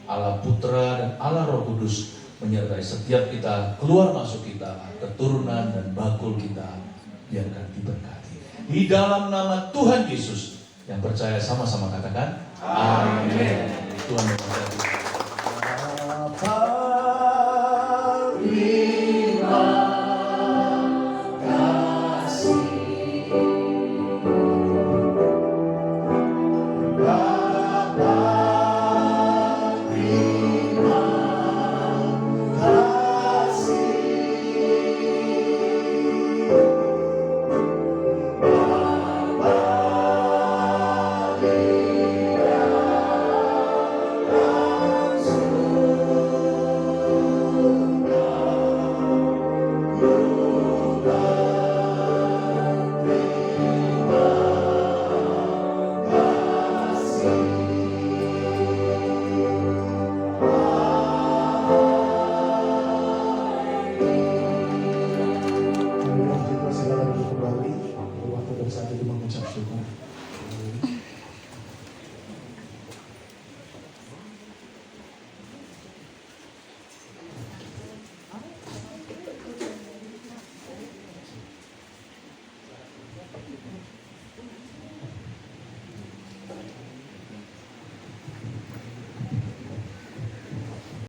Allah Putra dan Allah Roh Kudus menyertai setiap kita, keluar masuk kita, keturunan dan bakul kita, biarkan diberkati. Di dalam nama Tuhan Yesus, yang percaya sama-sama katakan, Amin. Tuhan memberkati.